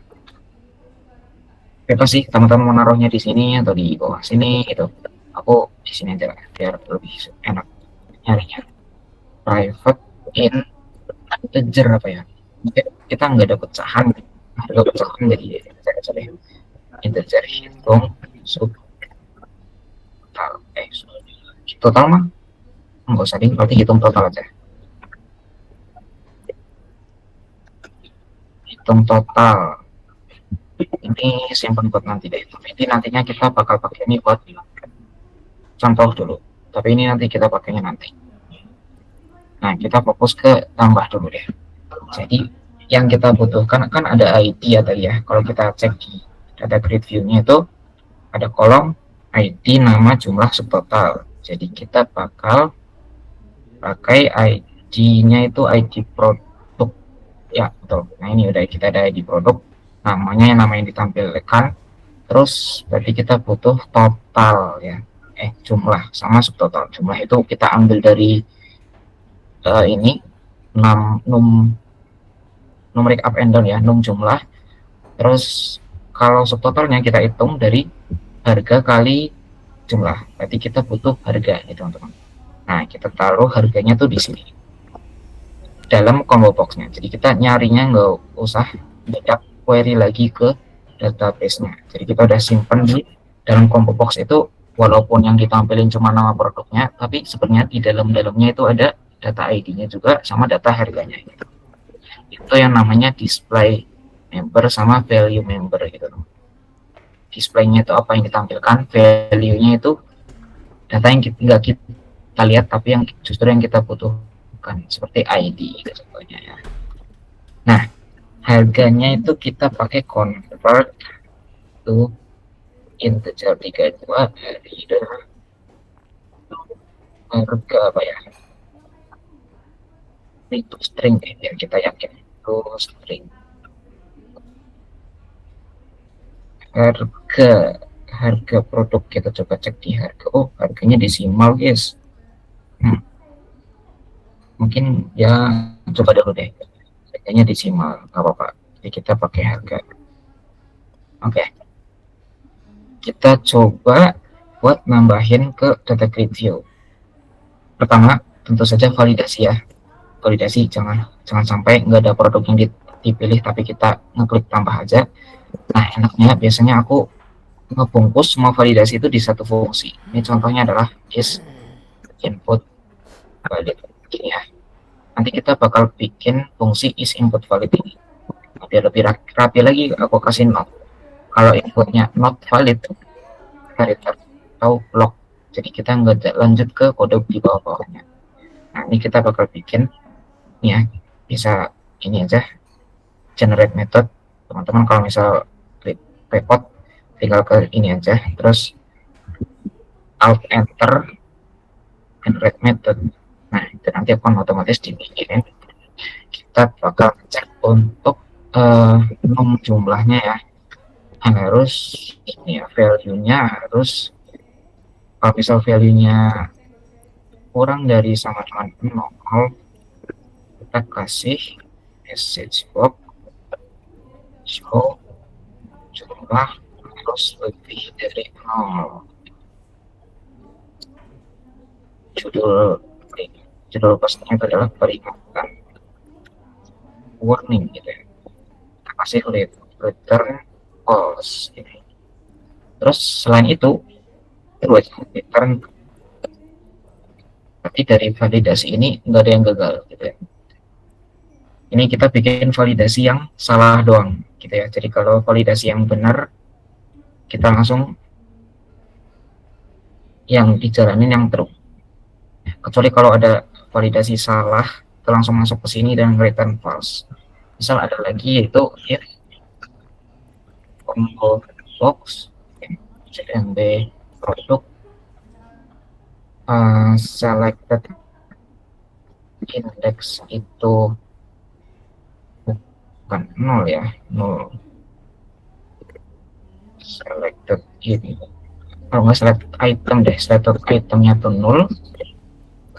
Bebas sih teman-teman mau naruhnya di sini atau di bawah sini gitu. Aku di sini aja biar lebih enak nyarinya. Private integer apa ya? Kita nggak ada pecahan, harga pecahan jadi deh. Integer hitung subtotal. Total mah nggak usah ding, berarti hitung total aja. Hitung total. Ini simpan buat nanti deh. Ini nantinya kita bakal pakai ini buat contoh dulu. Tapi ini nanti kita pakainya nanti. Nah, kita fokus ke tambah dulu deh. Jadi yang kita butuhkan kan ada ID ya tadi ya. Kalau kita cek di data grid view-nya itu ada kolom ID, nama, jumlah, subtotal. Jadi kita bakal pakai ID-nya itu ID produk. Ya, betul. Nah, ini udah kita ada ID produk. Namanya yang ditampilkan. Terus berarti kita butuh total ya. Jumlah sama subtotal. Jumlah itu kita ambil dari ini numeric up and down ya, jumlah. Terus kalau subtotalnya kita hitung dari harga kali jumlah. Berarti kita butuh harga nih teman-teman. Nah, kita taruh harganya tuh di sini dalam combo boxnya. Jadi kita nyarinya nggak usah beda query lagi ke database-nya. Jadi kita udah simpan di dalam combo box itu, walaupun yang ditampilin cuma nama produknya, tapi sebenarnya di dalamnya itu ada data ID-nya juga sama data harganya. Gitu. Itu yang namanya display member sama value member gitu. Display-nya itu apa yang ditampilkan, value-nya itu data yang nggak kita lihat, tapi yang justru yang kita butuhkan, seperti ID gitu contohnya ya. Nah, harganya itu kita pakai convert to integer 32 dari harga apa ya, itu string deh biar kita yakin itu string. Harga produk kita coba cek di harga. Oh, harganya desimal guys. Mungkin ya coba dulu deh, harganya desimal, nggak apa-apa. Jadi kita pakai harga. Oke, kita coba buat nambahin ke data grid view. Pertama tentu saja validasi ya. Validasi jangan sampai nggak ada produk yang dipilih tapi kita ngeklik tambah aja. Nah, enaknya biasanya aku ngebungkus semua validasi itu di satu fungsi. Ini contohnya adalah is input valid ini ya. Nanti kita bakal bikin fungsi is input valid ini. Biar lebih rapi lagi, aku kasih not. Kalau inputnya not valid, kita return atau block. Jadi kita nggak lanjut ke kode di bawah-bawahnya. Nah, ini kita bakal bikin ya, bisa ini aja, generate method. Teman-teman kalau misal klik report, tinggal ke ini aja, terus alt enter generate method. Nah, itu nanti akan otomatis dibikinin. Kita bakal cek untuk num jumlahnya ya, harus ini ya, value-nya harus, kalau misal value-nya kurang dari sama dengan 0, kita kasih message box show jumlah harus lebih dari 0. Judul postingnya itu adalah peringatan, warning gitu ya. Kita kasih return false ini. Terus selain itu return, tapi dari validasi ini nggak ada yang gagal gitu ya. Ini kita bikin validasi yang salah doang gitu ya. Jadi kalau validasi yang benar, kita langsung yang dijalanin yang true. Kecuali kalau ada validasi salah, itu langsung masuk ke sini dan return false. Misal ada lagi yaitu ya, combo box CMB produk selected index itu bukan 0 ya, 0 selected ini. Kalau nggak selected item deh, selected itemnya tuh 0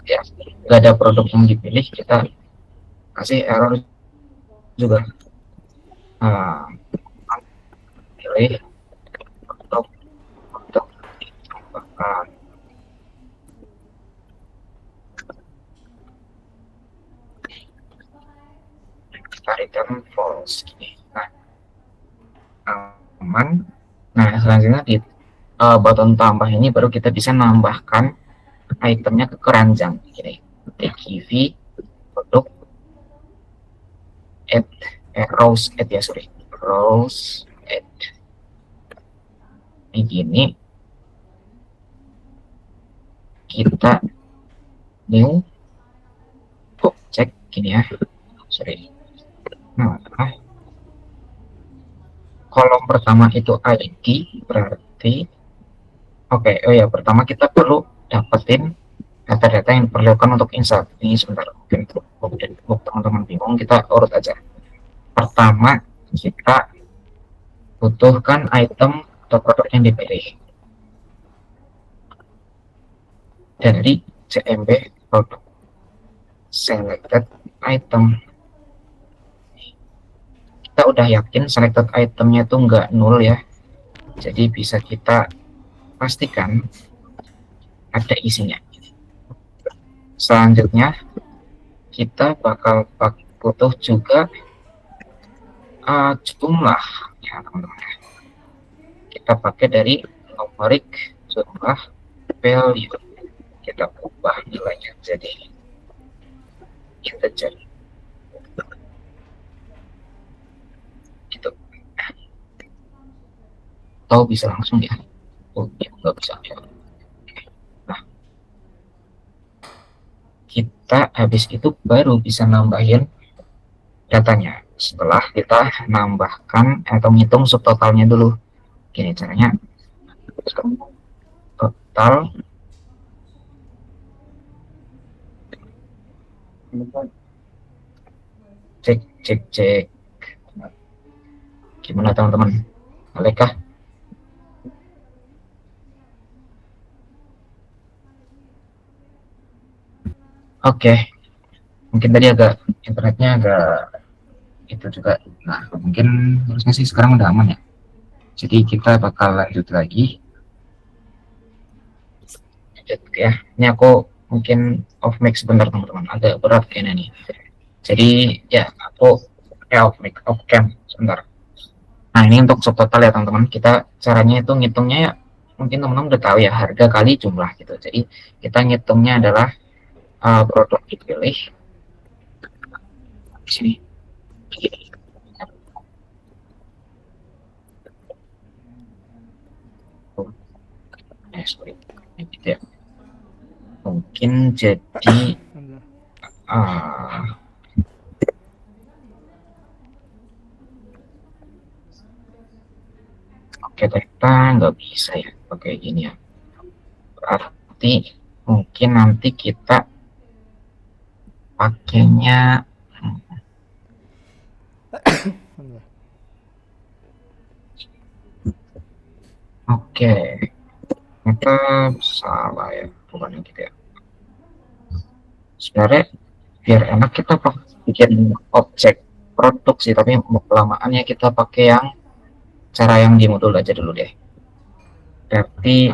ya, nggak ada produk yang dipilih, kita kasih error juga. Pilih produk untuk ditambahkan return false gini. Nah, aman. Nah, selanjutnya di button tambah ini baru kita bisa nambahkan itemnya ke keranjang gini. TGV produk add rows add ya, sorry, rows add ini gini, kita new cek gini ya, sorry. Nah, kolom pertama itu ID, berarti oke, oh ya, pertama kita perlu dapetin data-data yang diperlukan untuk insert. Ini sebentar, mungkin untuk teman-teman bingung, kita urut aja. Pertama, kita butuhkan item atau produk yang dipilih dari CMB produk selected item. Kita udah yakin selected itemnya itu nggak nol ya, jadi bisa kita pastikan ada isinya. Selanjutnya kita bakal butuh juga jumlah ya teman-teman. Kita pakai dari numeric jumlah value, kita ubah nilainya jadi integer gitu, atau bisa langsung ya, oh ya nggak bisa ya. Nah, kita habis itu baru bisa nambahin datanya setelah kita nambahkan atau ngitung subtotalnya dulu. Gini caranya, total cek gimana teman-teman, boleh kah? Oke, mungkin tadi agak internetnya agak itu juga. Nah, mungkin harusnya sih sekarang udah aman ya, jadi kita bakal lanjut lagi ya. Ini aku mungkin off mic sebentar teman-teman, agak berat kayaknya nih, jadi ya aku off mic, off cam sebentar. Nah, ini untuk subtotal ya teman-teman, kita caranya itu ngitungnya ya, mungkin teman-teman udah tahu ya, harga kali jumlah gitu. Jadi kita ngitungnya adalah produk dipilih di sini. Sorry, gitu ya. Mungkin jadi oke, data nggak bisa ya pakai gini ya, berarti mungkin nanti kita pakainya oke, kita salah ya, bukan gitu ya. Sebenarnya biar enak kita bikin objek produk sih, tapi kelamaan ya kita pakai yang cara yang di modul aja dulu deh. Berarti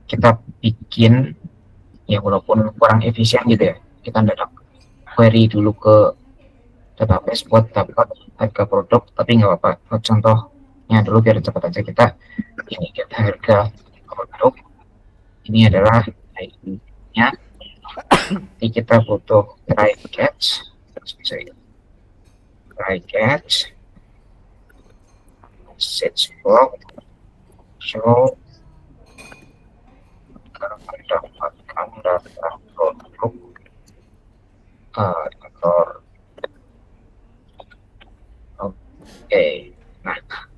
kita bikin ya, walaupun kurang efisien gitu ya, kita dapat query dulu ke database buat dapat harga produk, tapi nggak apa-apa, contohnya dulu biar cepat aja. Kita ini get harga produk, ini adalah ID-nya, jadi kita butuh try catch message block show mendapatkan data produk Motor. Oke, nah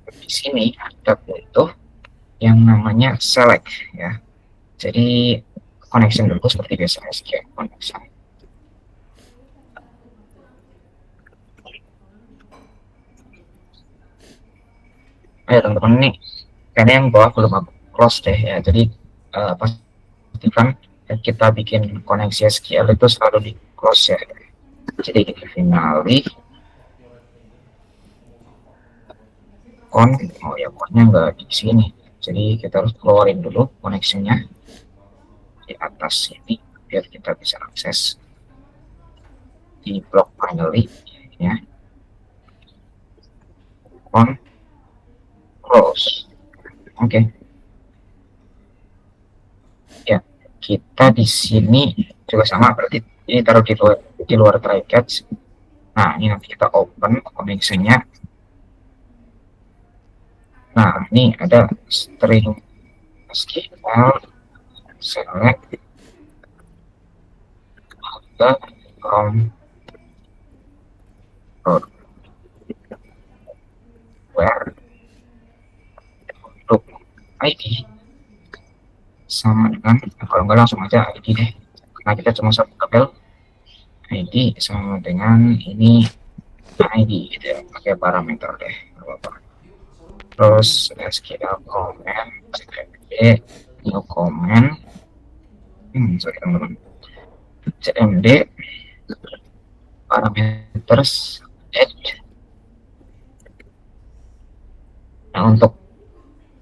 di sini kita butuh yang namanya select ya. Jadi connection dulu seperti biasa, SQL connection. Ayo teman-teman, nih kayaknya yang bawah belum aku close deh ya. Jadi pastikan kita bikin koneksi SQL itu selalu di close ya. Jadi kita finally on, oh ya konnya nggak di sini. Jadi kita harus keluarin dulu koneksinya di atas ini biar kita bisa akses di blok finally ya. On, close. Oke. Ya, kita di sini juga sama, berarti ini taruh di luar try catch. Nah, ini nanti kita open koneksinya. Nah, ini ada string SQL select the where untuk ID sama dengan, kalau nggak langsung aja ID deh, karena kita cuma satu tabel. ID sama dengan ini ID gitu ya, pakai parameter deh, apa-apa. Terus SQL comment cmd new comment sorry teman-teman, cmd parameters add. Nah, untuk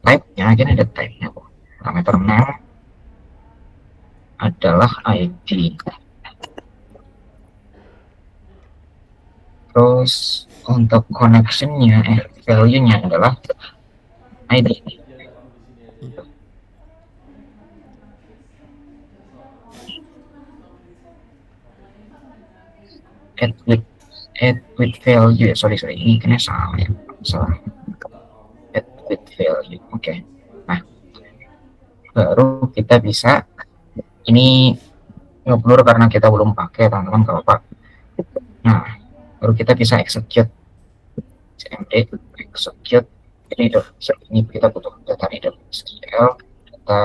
type-nya, ini ada type-nya kok. Parameter name adalah ID. Terus untuk connection-nya, value-nya adalah ID. Add with value, sorry, ini kena salah ya, salah. Add with value, oke. Nah, baru kita bisa, ini ngeblur karena kita belum pakai teman-teman, kalau Pak. Nah, baru kita bisa execute cmd execute reader. Ini kita butuh data reader, SQL data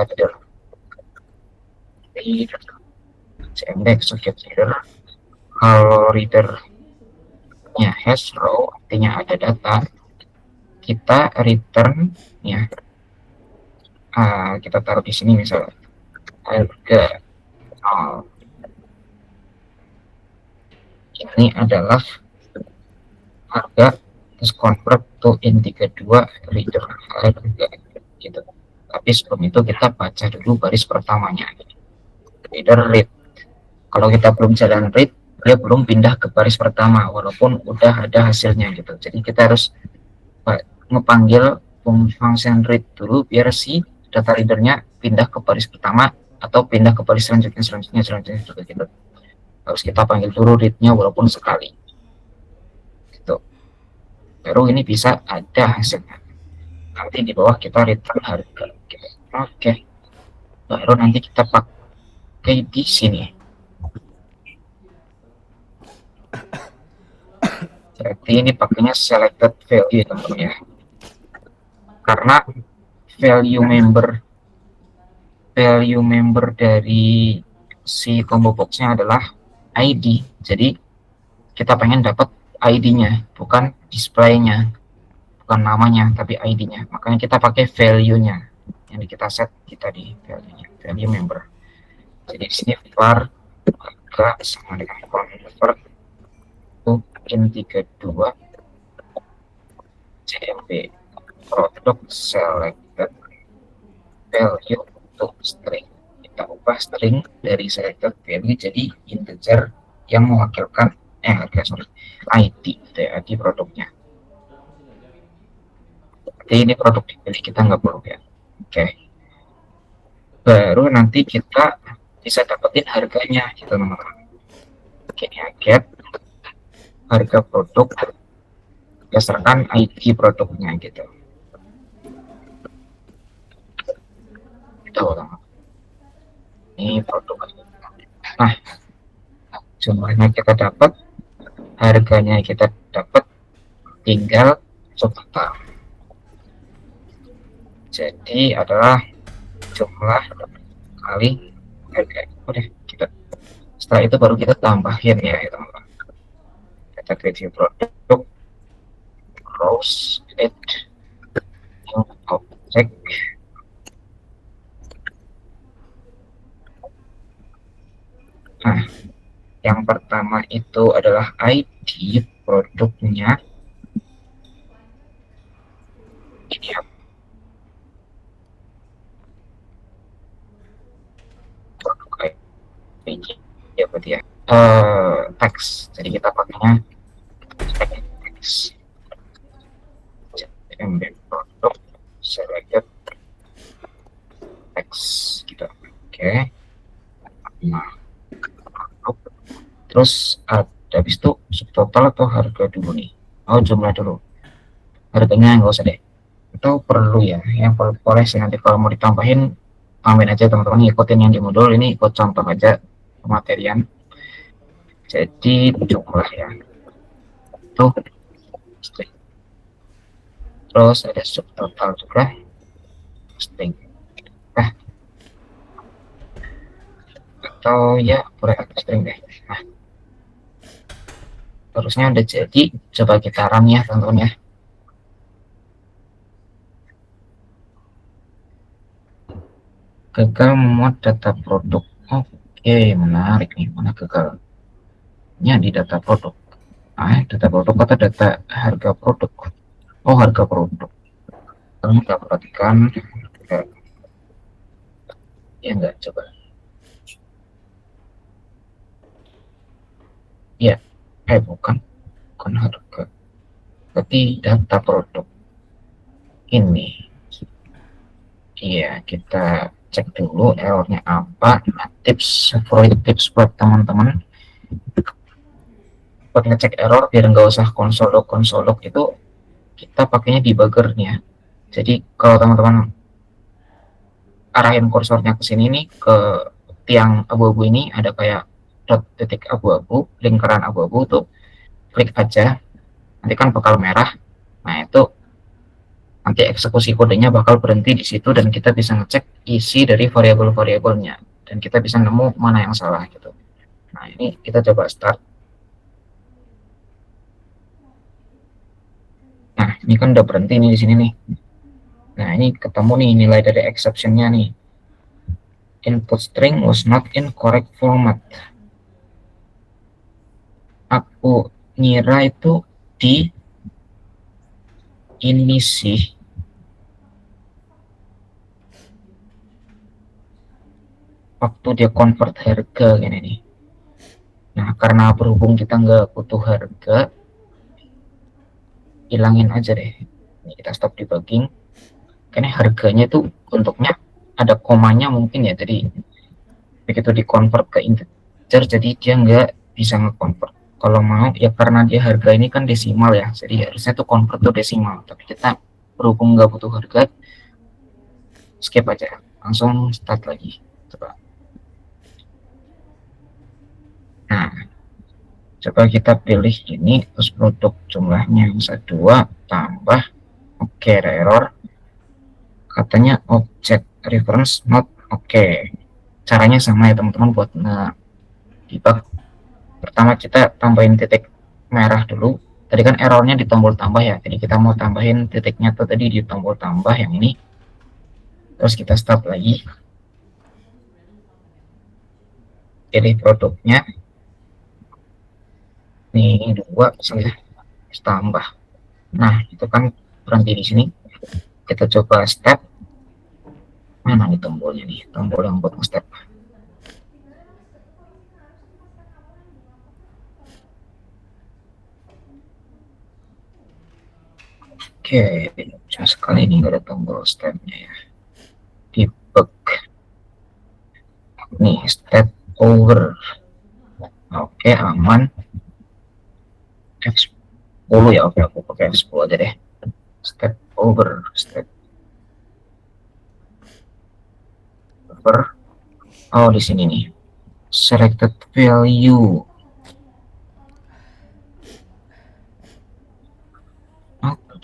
reader cmd execute reader. Kalau readernya hash row, artinya ada data, kita return ya, kita taruh di sini misalnya harga 0. Ini adalah harga, terus convert to int 32 reader harga gitu. Tapi sebelum itu kita baca dulu baris pertamanya, reader read. Kalau kita belum jalan read, dia belum pindah ke baris pertama walaupun udah ada hasilnya gitu. Jadi kita harus ngepanggil function read dulu biar si data readernya pindah ke baris pertama atau pindah ke baris selanjutnya juga gitu. Harus kita panggil dulu readnya walaupun sekali gitu. Baru ini bisa ada hasilnya. Nanti di bawah kita return harga gitu. Oke. Baru nanti kita pakai di sini. Berarti ini pakainya selected value teman-teman ya. Karena value member dari si combo boxnya adalah ID. Jadi kita pengen dapat ID-nya, bukan display-nya, bukan namanya, tapi ID-nya. Makanya kita pakai value-nya yang kita set kita di value-nya, value member. Jadi di sini var harga sama dengan convert to int 32 cmp product selected value untuk string. Kita ubah string dari selected value jadi integer yang mewakilkan ID gitu ya, ID produknya. Jadi ini produk dipilih, kita nggak perlu ya. Oke. Baru nanti kita bisa dapetin harganya gitu teman-teman. Oke, ya, get harga produk berdasarkan ID produknya gitu. Ini produk. Nah, jumlahnya kita dapat, harganya kita dapat, tinggal subtotal. Jadi adalah jumlah kali harga. Udah kita, setelah itu baru kita tambahin ya teman-teman. Kita review produk, close it, new object. Nah, yang pertama itu adalah ID produknya. Ini ya, produk ID ya berarti ya. Teks. Jadi kita pakainya teks. Embed produk, selected teks gitu. Oke. Nah, terus ada habis itu subtotal atau harga dulu nih? Oh, jumlah dulu. Harganya nggak usah deh. Itu perlu ya. Yang boleh sih nanti kalau mau ditambahin, tambahin aja teman-teman, ikutin yang di modul ini, ikut contoh aja pematerian. Jadi jumlah ya. Tuh. Terus ada subtotal juga. String. Nah, atau ya boleh pakai string deh. Nah, terusnya udah jadi, coba kita run ya teman-teman ya. Gagal memuat data produk. Oke, menarik nih. Mana gagalnya di data produk? Data produk atau data harga produk? Oh, harga produk. Kamu nggak perhatikan? Ya nggak, coba. Ya, bukan harga. Berarti data produk ini. Iya, kita cek dulu errornya apa. Nah, tips buat teman-teman buat ngecek error biar nggak usah konsol log itu, kita pakainya debuggernya. Jadi kalau teman-teman arahin kursornya ke sini nih, ke tiang abu-abu ini ada kayak dot titik abu-abu, lingkaran abu-abu tuh, klik aja, nanti kan bakal merah. Nah itu nanti eksekusi kodenya bakal berhenti di situ dan kita bisa ngecek isi dari variabel-variabelnya dan kita bisa nemu mana yang salah gitu. Nah ini kita coba start. Nah ini kan udah berhenti nih di sini nih. Nah ini ketemu nih nilai dari exceptionnya nih. Input string was not in correct format. Aku ngira itu di ini sih waktu dia convert harga gini nih. Nah karena berhubung kita nggak butuh harga, hilangin aja deh. Ini kita stop debugging. Karena harganya itu bentuknya ada komanya mungkin ya, jadi begitu di convert ke integer jadi dia nggak bisa nge-convert. Kalau mau ya karena dia harga ini kan desimal ya, jadi harusnya tuh convert tuh desimal, tapi kita berhubung nggak butuh harga, skip aja, langsung start lagi. Coba. Nah, coba kita pilih ini, terus produk jumlahnya bisa 2 tambah. Oke, error katanya object reference not oke. Caranya sama ya teman-teman buat debug. Pertama kita tambahin titik merah dulu. Tadi kan errornya di tombol tambah ya, jadi kita mau tambahin titiknya tuh tadi di tombol tambah yang ini. Terus kita start lagi, pilih produknya nih 2 saya tambah. Nah itu kan berhenti di sini. Kita coba step, mana nih tombolnya nih, tombol yang buat step. Oke, cuma sekali ini nggak ada tombol stepnya ya. Debug nih, step over. Oke, aman. F10 ya, oke aku pakai F10 aja deh. Step over. Oh di sini nih, selected value.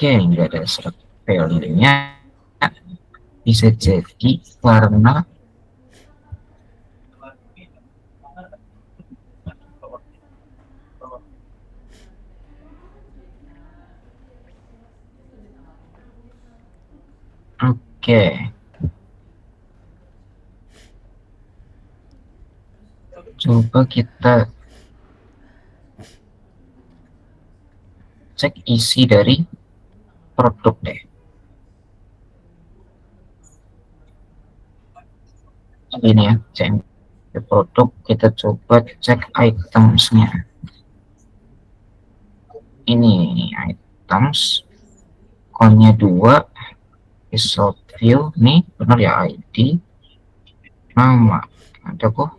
Oke, nggak ada serat value-nya, bisa jadi karena oke, coba kita cek isi dari produk deh. Ini ya, CMP produk, kita coba cek itemsnya. Ini items, konnya 2, result view, nih benar ya, ID, nama, ada kok.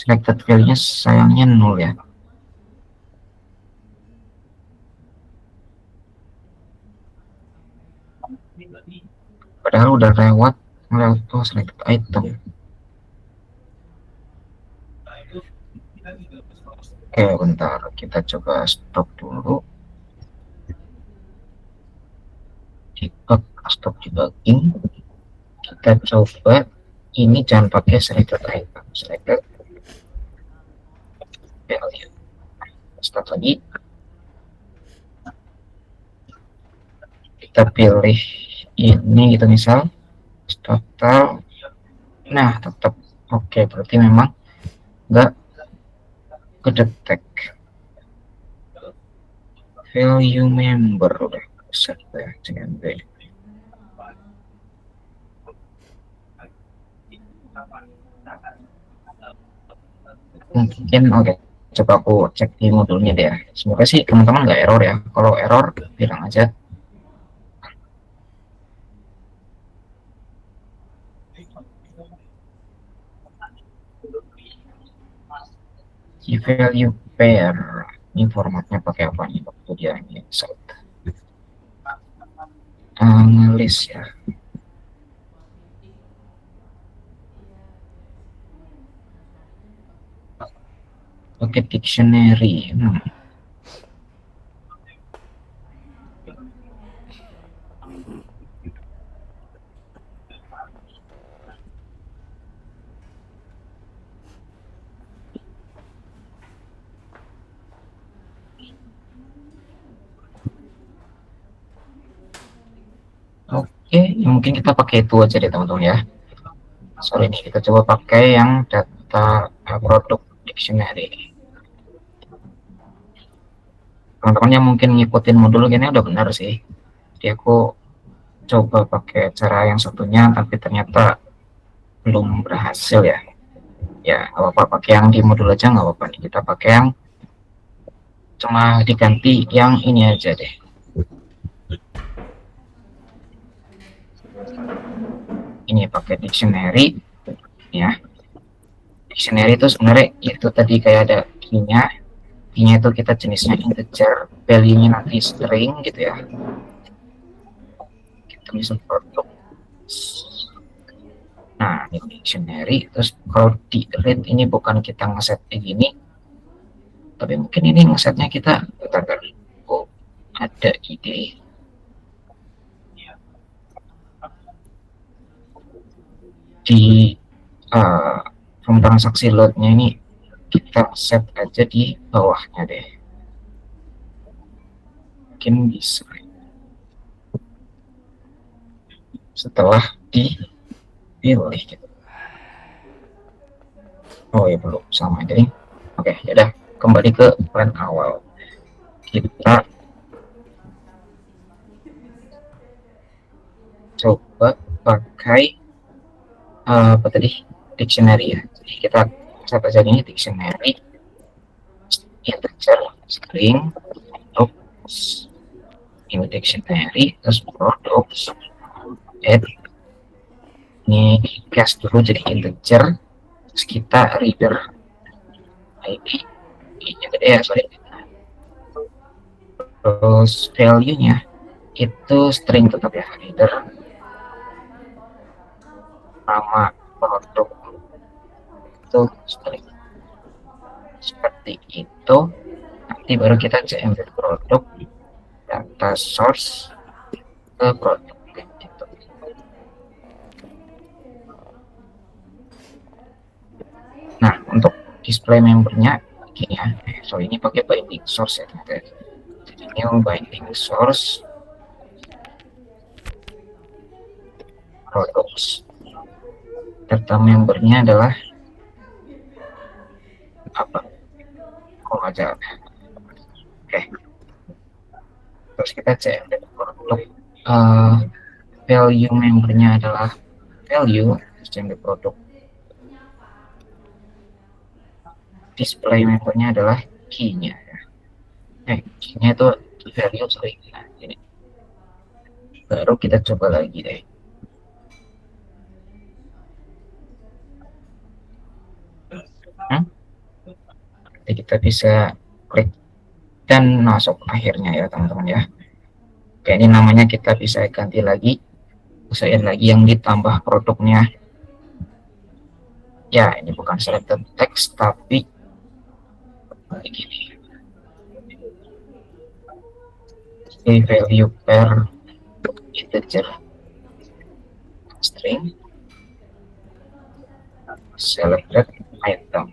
Selected value-nya sayangnya 0 ya. Padahal udah lewat tuh selected item. Oke, bentar, kita coba stop dulu. Stop debugging. Kita coba ini, jangan pakai selected item, selected value. Stop lagi. Kita pilih ini gitu misal total. Nah, tetap oke, berarti memang nggak kedetek. Value member udah set ya, CMB. Mungkin oke, coba aku cek di modulnya deh ya. Semoga sih teman-teman nggak error ya. Kalau error bilang aja. Key value pair, ini formatnya pakai apa nih waktu dia insert? List ya. Pakai dictionary. Oke, mungkin kita pakai itu aja deh teman-teman ya. Sorry nih, kita coba pakai yang data produk dictionary. Teman-teman yang mungkin ngikutin modul gini udah benar sih. Jadi aku coba pakai cara yang satunya, tapi ternyata belum berhasil ya. Ya, nggak apa-apa, pakai yang di modul aja nggak apa-apa nih. Kita pakai yang cuma diganti yang ini aja deh. Ini pakai dictionary ya. Dictionary itu sebenarnya itu tadi kayak ada key-nya. Key-nya itu kita jenisnya integer, value-nya nanti string gitu ya. Kita bisa produk. Nah, ini dictionary. Terus kalau di read ini bukan kita ngeset begini, tapi mungkin ini ngesetnya kita bentar. Oh, ada ide. Di from transaksi load-nya ini kita set aja di bawahnya deh. Mungkin bisa. Setelah dipilih gitu. Oh ya, belum sama ini. Oke, ya udah, kembali ke plan awal. Kita coba pakai apa tadi, dictionary ya. Jadi kita set aja ini dictionary integer string oops, ini dictionary terus produk add, ini cast dulu jadi integer, terus kita reader ID nya gede ya, sorry. Terus value nya itu string tetap ya, reader nama produk itu string seperti itu. Nah, baru kita CMD produk data source ke produk gitu. Nah, untuk display membernya gini ya. So ini pakai binding source ya teman-teman. Jadi new binding source products. Data membernya adalah apa? Kok aja. Oke. Terus kita cek produk value membernya adalah value, cek produk. Display membernya adalah key-nya ya. Key-nya itu value sorry. Nah, ini. Baru kita coba lagi deh. Jadi kita bisa klik dan masuk akhirnya ya teman-teman ya. Oke, ini namanya kita bisa ganti lagi, usahain lagi yang ditambah produknya. Ya, ini bukan selected text tapi begini. Ini value per integer string selected item.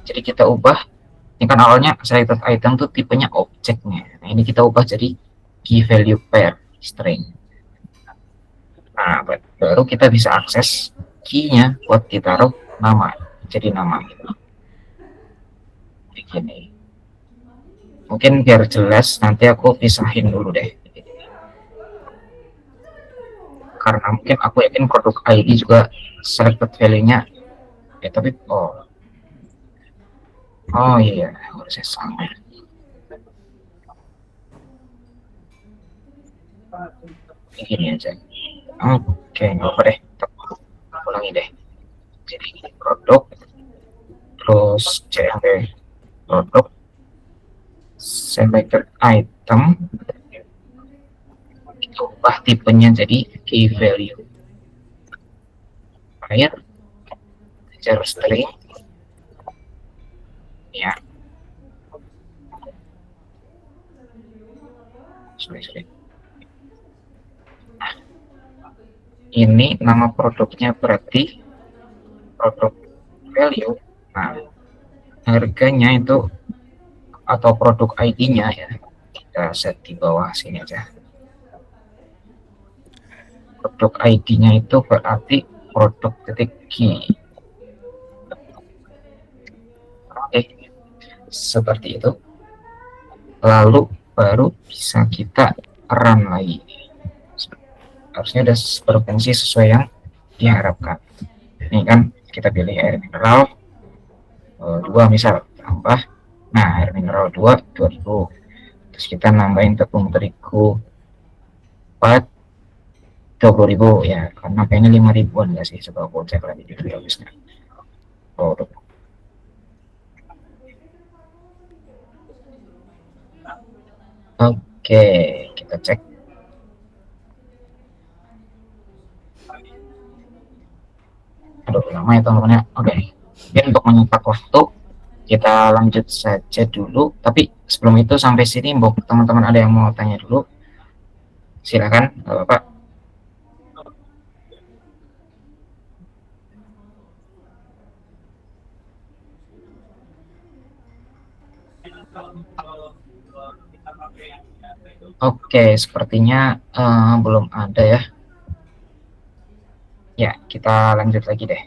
Jadi kita ubah, ini kan awalnya selected item tuh tipenya objeknya. Nah, ini kita ubah jadi key value pair string. Nah, baru kita bisa akses key-nya buat ditaruh nama, jadi nama gitu. Begini. Mungkin biar jelas nanti aku pisahin dulu deh. Karena mungkin aku yakin produk ID juga selected value-nya tapi oh iya harusnya sama. Begini aja. Oke, nggak apa deh. Ulangi deh. Jadi produk terus CMD produk selected item kita ubah tipenya jadi key value pair integer string ya. Sorry. Nah, ini nama produknya berarti produk value. Nah, harganya itu atau produk ID-nya ya kita set di bawah sini aja. Produk ID-nya itu berarti produk titik key. Oke, seperti itu. Lalu baru bisa kita run lagi. Harusnya udah berfungsi sesuai yang diharapkan. Ini kan kita pilih air mineral 2 misal tambah. Nah, air mineral 2 2000. Terus kita nambahin tepung terigu 4 20.000 ya, karena kayaknya 5 ribuan nggak sih, coba aku cek lagi di database-nya. Oke, kita cek. Aduh, lama ya teman-teman ya. Oke, mungkin untuk menyingkat waktu kita lanjut saja dulu, tapi sebelum itu sampai sini teman-teman ada yang mau tanya dulu, silakan Bapak. Oke, sepertinya belum ada ya. Ya, kita lanjut lagi deh.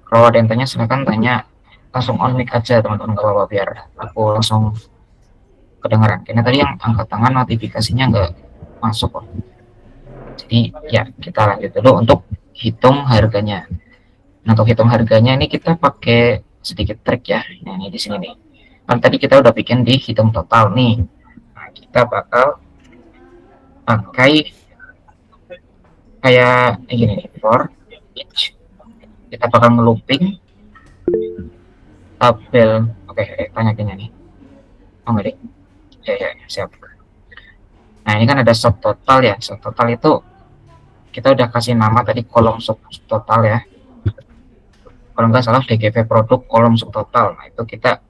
Kalau ada yang tanya, silakan tanya langsung on mic aja teman-teman, gak apa-apa, biar aku langsung kedengaran. Karena tadi yang angkat tangan notifikasinya nggak masuk kok. Jadi ya kita lanjut dulu untuk hitung harganya. Nah, untuk hitung harganya ini kita pakai sedikit trik ya. Nah, ini di sini nih. Kan tadi kita udah bikin di hitung total nih. Nah, kita bakal pakai kayak gini nih, for each. Kita bakal ngelooping tabel. Oke, tanya nih. Oh enggak deh. Ya, siap. Nah, ini kan ada sub total ya. Sub total itu kita udah kasih nama tadi kolom sub total ya. Kalau nggak salah DGV produk kolom sub total. Nah, itu kita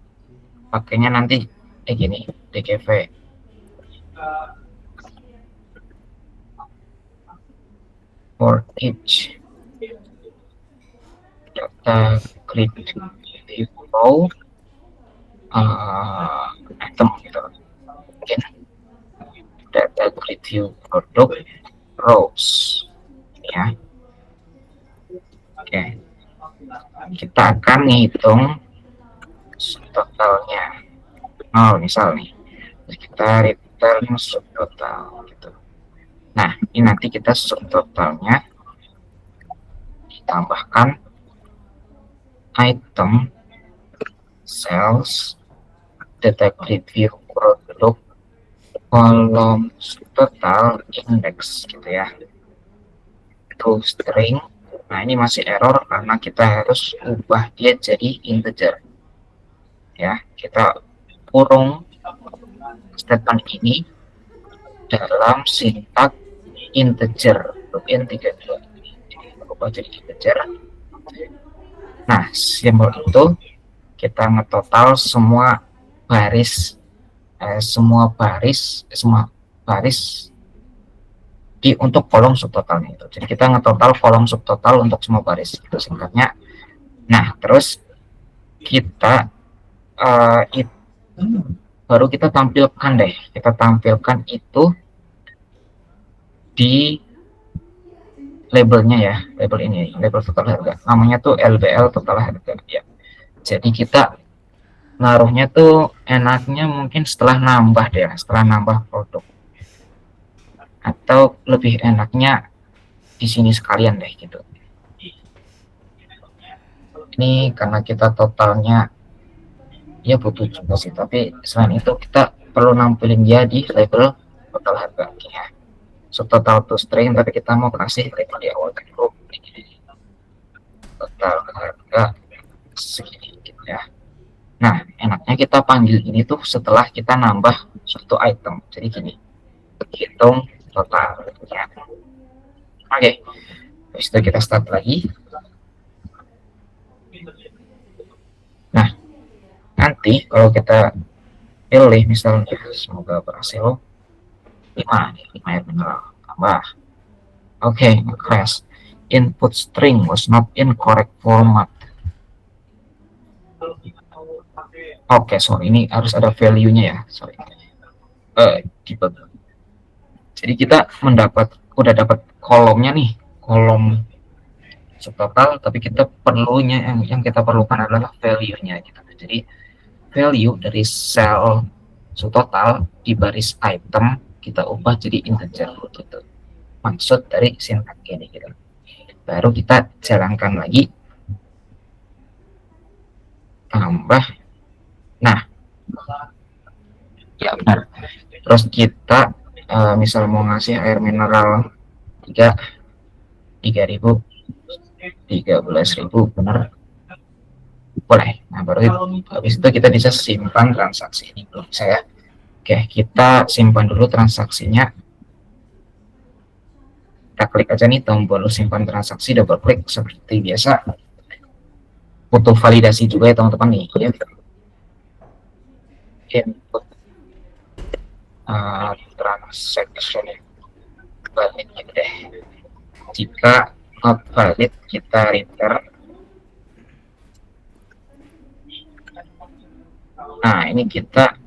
pakainya nanti gini, DKV for each data grid flow item gitu. Mungkin data grid view product rows ya. Oke, kita akan ngitung totalnya. Oh, misal nih, kita return subtotal gitu. Nah, ini nanti kita subtotalnya ditambahkan item sales data grid view produk kolom total index gitu ya, to string. Nah, ini masih error karena kita harus ubah dia jadi integer ya. Kita kurung statement ini dalam sintak integer untuk n32, ubah jadi integer. Nah, simbol itu kita ngetotal semua baris semua baris di untuk kolom subtotalnya itu. Jadi kita ngetotal kolom subtotal untuk semua baris itu singkatnya. Nah, terus kita baru kita tampilkan itu di labelnya ya, label ini, label total harga. Namanya tuh LBL total harga ya. Jadi kita naruhnya tuh enaknya mungkin setelah nambah deh, setelah nambah produk. Atau lebih enaknya di sini sekalian deh gitu. Ini karena kita totalnya ya butuh juga sih, tapi selain itu kita perlu nampilin dia di label total harga ya. Subtotal to string, tapi kita mau kasih label di awal dulu. Total harga segini gitu ya. Nah, enaknya kita panggil ini tuh setelah kita nambah suatu item. Jadi gini, hitung total ya. Oke, habis itu kita start lagi. Nah, nanti kalau kita pilih misalnya, semoga berhasil, 5 air mineral tambah. Oke, crash. Input string was not in correct format. Oke, sorry, ini harus ada value-nya ya. Sorry. Jadi kita udah dapat kolomnya nih, kolom subtotal, tapi kita perlunya yang kita perlukan adalah value-nya gitu. Jadi value dari sel subtotal di baris item kita ubah jadi integer gitu. Maksud dari sintak ini gitu. Baru kita jalankan lagi, tambah. Nah, ya benar. Terus kita misal mau ngasih air mineral 3.000, 13.000, benar, boleh. Nah, baru habis itu kita bisa simpan transaksi ini belum saya. Oke, kita simpan dulu transaksinya. Kita klik aja nih tombol simpan transaksi, double klik seperti biasa. Butuh validasi juga ya teman-teman nih ya. Input transaction valid gitu deh. Jika not valid kita return. Nah, ini kita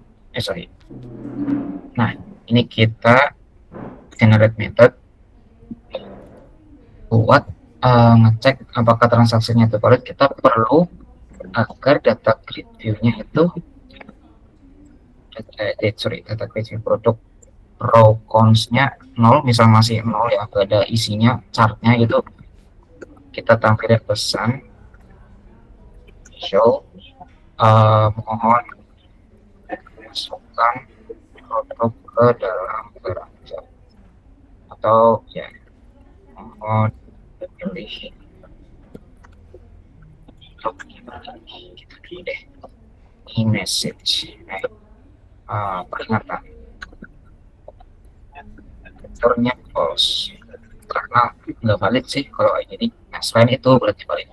Nah, ini kita generate method buat ngecek apakah transaksinya itu valid. Kita perlu agar data grid view-nya itu data grid view produk row counts-nya 0, misal masih 0 ya, gak ada isinya, chartnya gitu. Kita tampilkan pesan show mohon masukkan produk ke dalam keranjang, atau ya mohon pilih gitu deh. Ini message peringatan fiturnya false karena nggak valid sih kalau kayak gini. Nah, selain itu berarti valid.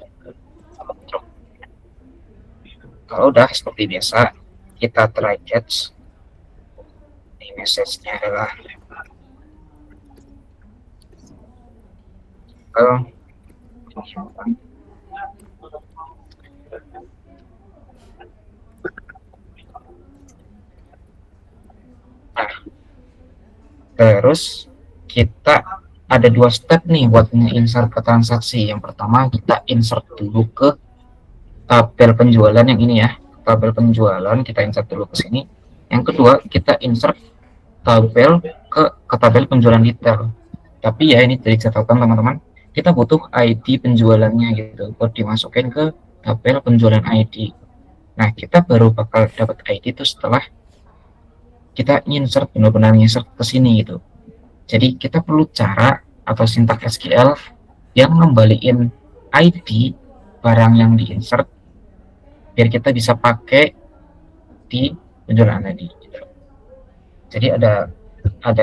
Kalau udah seperti biasa kita try catch. Ini message-nya adalah nah, terus kita ada dua step nih buat insert ke transaksi. Yang pertama kita insert dulu ke tabel penjualan yang ini ya, tabel penjualan kita insert dulu ke sini. Yang kedua kita insert tabel ke tabel penjualan detail. Tapi ya ini dari catatan teman-teman, kita butuh ID penjualannya gitu buat dimasukin ke tabel penjualan ID. Nah kita baru bakal dapat ID itu setelah kita insert, benar-benar insert ke sini gitu. Jadi kita perlu cara atau sintak SQL yang ngembaliin ID barang yang di insert biar kita bisa pakai di penjualan ID gitu. Jadi ada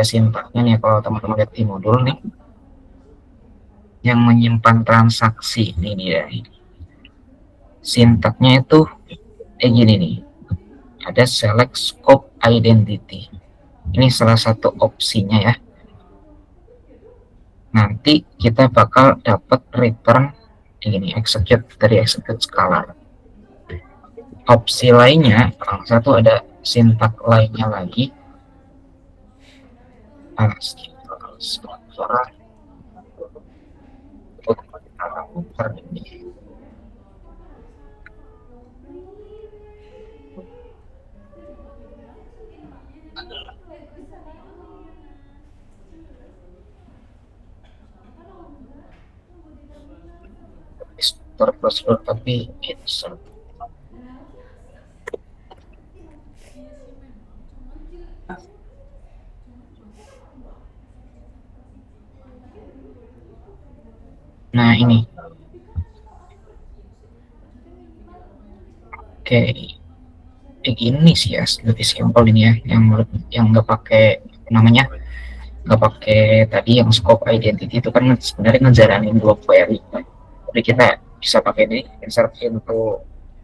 sintaknya nih kalau teman-teman lihat di modul nih yang menyimpan transaksi ini dia. Sintaknya itu gini nih, ada select scope identity. Ini salah satu opsinya ya. Nanti kita bakal dapat return ini execute dari execute scalar. Opsi lainnya, satu ada sintak lainnya lagi. Prosedur tapi insert. Nah ini, oke, ini sih ya lebih simpel ini ya, yang nggak pakai namanya, nggak pakai tadi yang scope identity itu kan sebenarnya ngejalanin dua query. Jadi kita bisa pakai ini insert into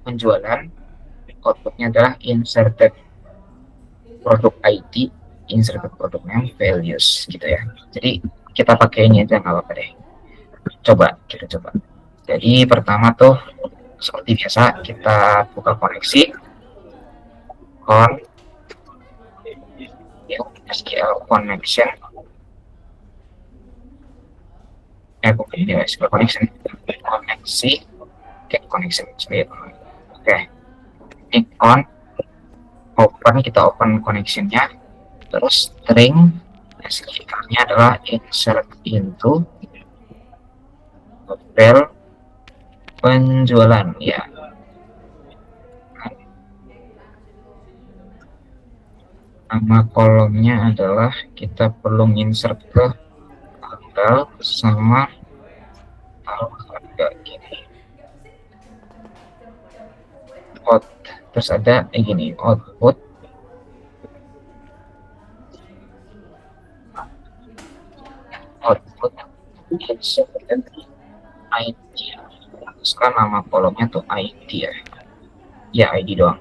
penjualan, outputnya adalah inserted product ID, inserted product name, values gitu ya. Jadi kita pakai ini aja nggak apa-apa deh. Kita coba. Jadi pertama tuh seperti biasa kita buka koneksi SQL connection SQL connection connection oke, ini kita open connectionnya, terus string SQL-nya adalah insert into tabel penjualan ya. Nama kolomnya adalah kita perlu insert ke tanggal sama harga gini. Terus ada gini, output insert ID. Sekarang nama kolomnya tuh ID ya ID doang.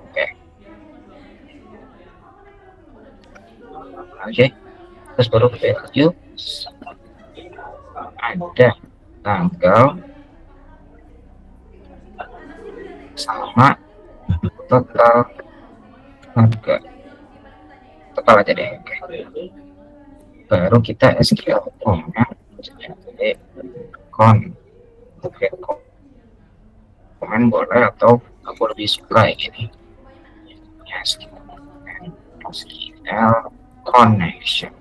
Oke. Terus baru value ada tanggal sama total harga, total aja deh. Baru kita SQL comment comment boleh atau aku lebih suka gini ya, SQL connection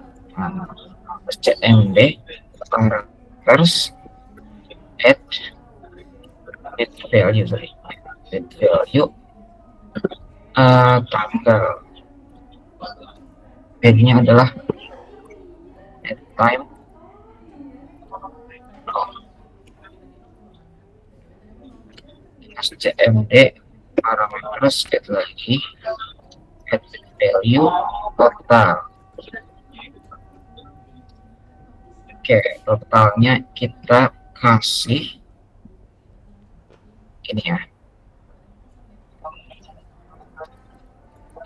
CMD terus add value tanggal, value-nya adalah at time CMD parameters get lagi add value total. Oke, totalnya kita kasih ini ya.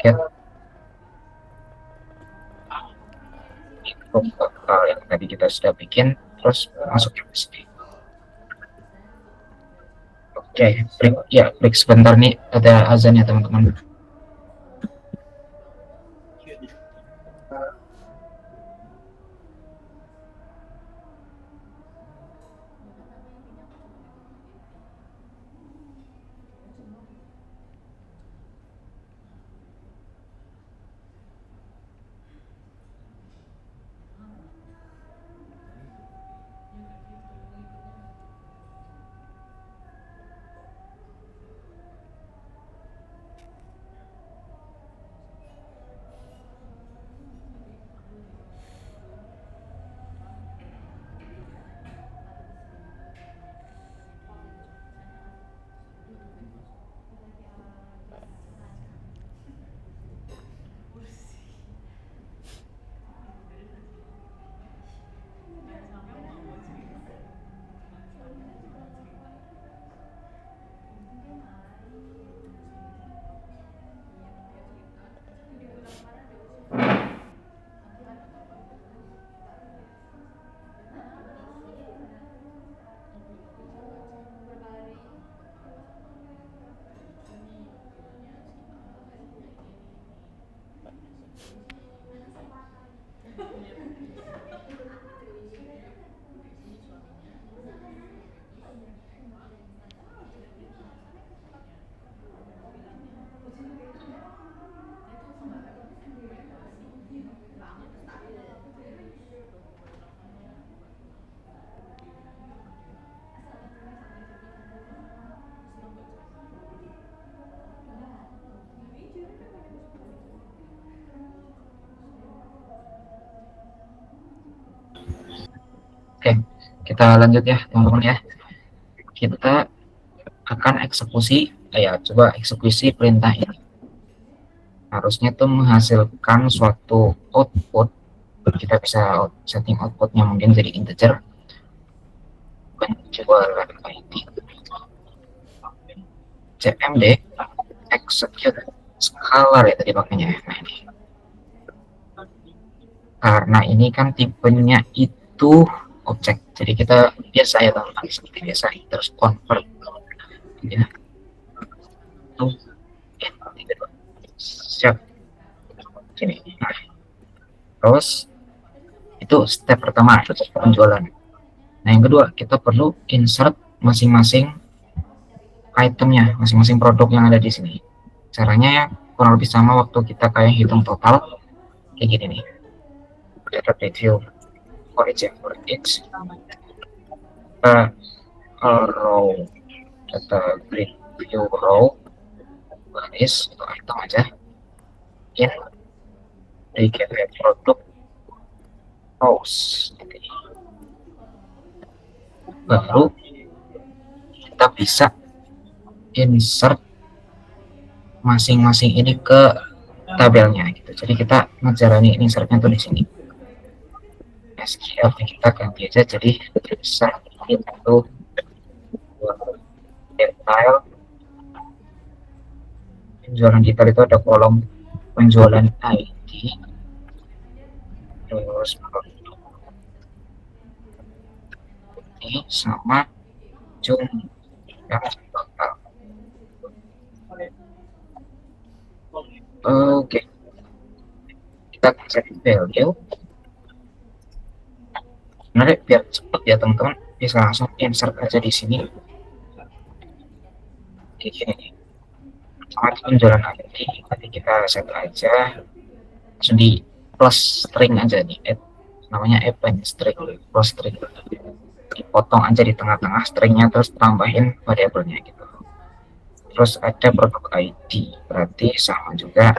get file yang tadi kita sudah bikin, terus masukin ke sini. Oke, break sebentar nih, ada azan ya teman-teman. Oke, kita lanjut ya teman-teman ya. Kita akan eksekusi, coba eksekusi perintah ini. Harusnya tuh menghasilkan suatu output. Kita bisa setting outputnya mungkin jadi integer. Penjualan ID cmd execute scalar ya tadi makanya. Nah ini karena ini kan tipenya itu objek, jadi kita biasa ya teman-teman, seperti biasa terus convert ya. Siap sini. Nah, terus itu step pertama, itu penjualan. Nah yang kedua, kita perlu insert masing-masing itemnya, masing-masing produk yang ada di sini. Caranya ya kurang lebih sama waktu kita kayak hitung total kayak gini nih. Data review for each row, data review row baris atau item aja in dkv produk rows, baru kita bisa insert masing-masing ini ke tabelnya gitu. Jadi kita ngejalani insertnya tuh di sini. SQL kita ganti aja jadi bisa itu detail penjualan kita itu ada kolom penjualan ID, terus ini sama jumlah total. Oke, kita cek value. Nah, biar cepat ya teman-teman, bisa langsung insert aja di sini. Kayak gini nih. Sama penjualan ID, nanti kita set aja langsung di plus string aja nih, namanya append string, plus string. Dipotong aja di tengah-tengah stringnya, terus tambahin variabelnya gitu. Terus ada produk ID, berarti sama juga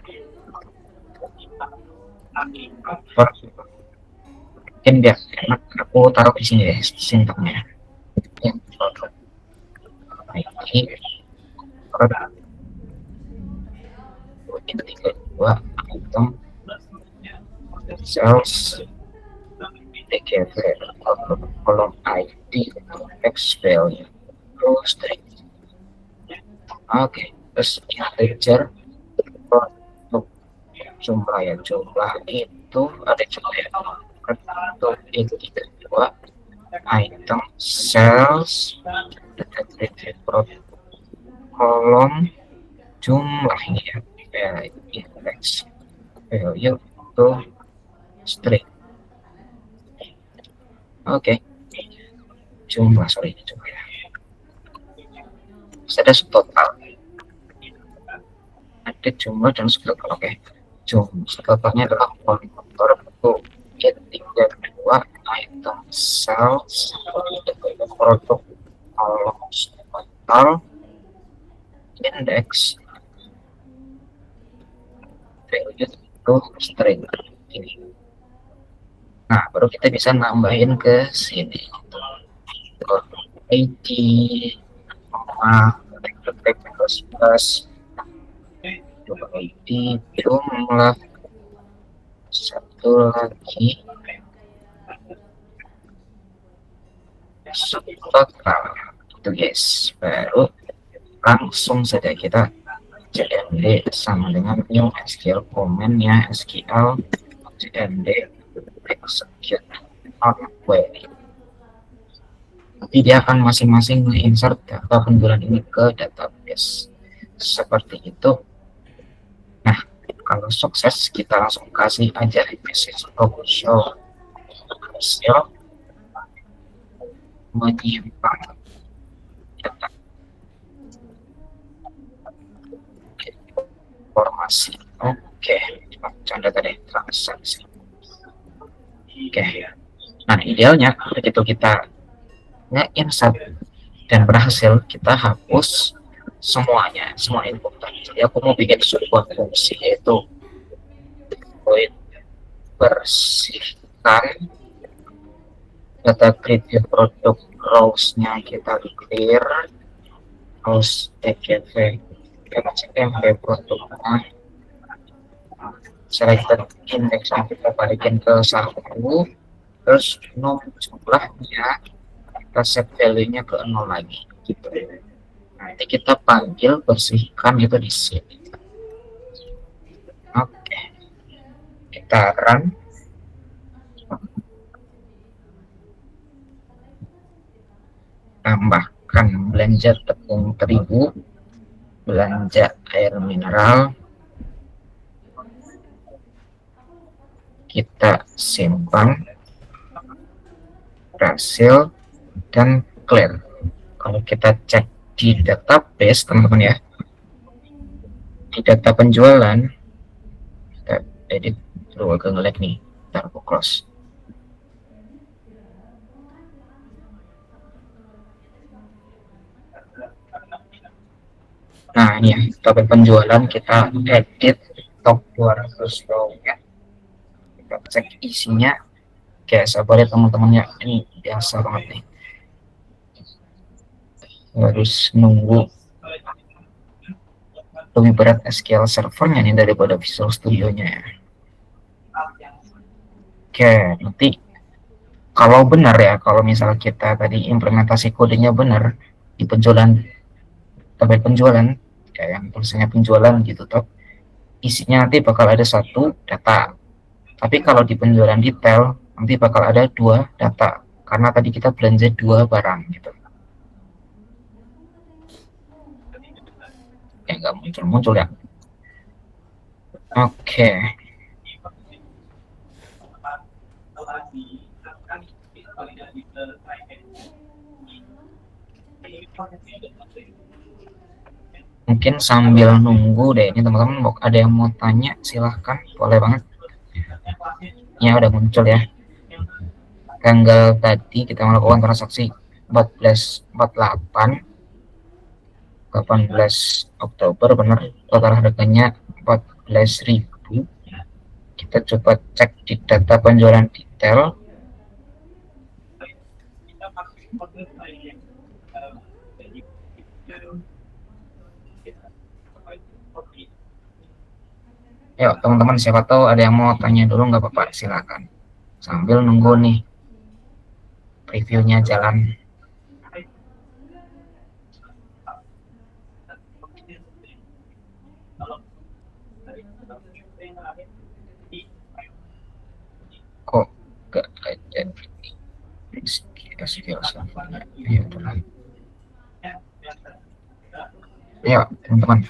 mungkin biar enak aku taruh di sini deh sintaknya. Produk ID produk itu 32 item sales dkv kolom ID text value terus string. Oke, terus integer produk jumlah ya, jumlah itu ada jumlah ya, untuk itu tidak dua item sales data created product kolom jumlah ini ya, index value itu string. Oke, jumlah, sorry, jumlah ya, ada total, ada jumlah dan total. Oke, jumlah totalnya adalah kontor untuk ketiga dua item sales produk kolom total index value itu string ini. Nah, baru kita bisa nambahin ke sini ID plus jumlah ID, jumlah satu lagi total itu guys. Baru langsung saja kita cmd sama dengan new SQL comment ya, SQL cmd execute on query. Nanti dia akan masing-masing menginsert data penjualan ini ke database seperti itu. Nah, kalau sukses kita langsung kasih aja message show hasil menyimpan data informasi. Oke, canda tadi transaksi. Oke, nah idealnya begitu kita nge-insert dan berhasil, kita hapus semuanya, semua input tadi. Jadi aku mau bikin sebuah fungsi yaitu void bersihkan data create produk rows-nya, kita clear rows tgv mv produknya, selected index yang kita balikin ke 1, terus num jumlahnya kita set value-nya ke 0 lagi gitu. Nanti kita panggil bersihkan itu di sini. Oke, kita run. Tambahkan belanja tepung terigu, belanja air mineral, kita simpan, berhasil, dan clear. Kalau kita cek di database teman-teman ya, di data penjualan, kita edit dulu, agak nge-lag nih, ntar aku close. Nah ini ya, tabel penjualan kita edit top 200 row ya, kita cek isinya. Oke, sabar ya teman-teman ya, ini biasa banget nih, harus nunggu lebih berat SQL servernya nih daripada Visual Studio-nya ya. Oke, nanti kalau benar ya, kalau misal kita tadi implementasi kodenya benar di penjualan, tabel penjualan kayak yang tulisannya penjualan gitu toh, isinya nanti bakal ada satu data. Tapi kalau di penjualan detail nanti bakal ada dua data karena tadi kita belanja dua barang gitu. Ya nggak muncul ya. Oke. Mungkin sambil nunggu deh ini teman-teman, ada yang mau tanya silahkan, boleh banget ya. Udah muncul ya, tanggal tadi kita melakukan transaksi 14/48 18 Oktober, benar, total harganya 14.000. Kita coba cek di data penjualan detail. Yuk teman-teman, siapa tahu ada yang mau tanya dulu, nggak apa-apa, silakan sambil nunggu nih previewnya jalan. Kok gak ada SQL Server? Ya, itulah. Ya, teman-teman.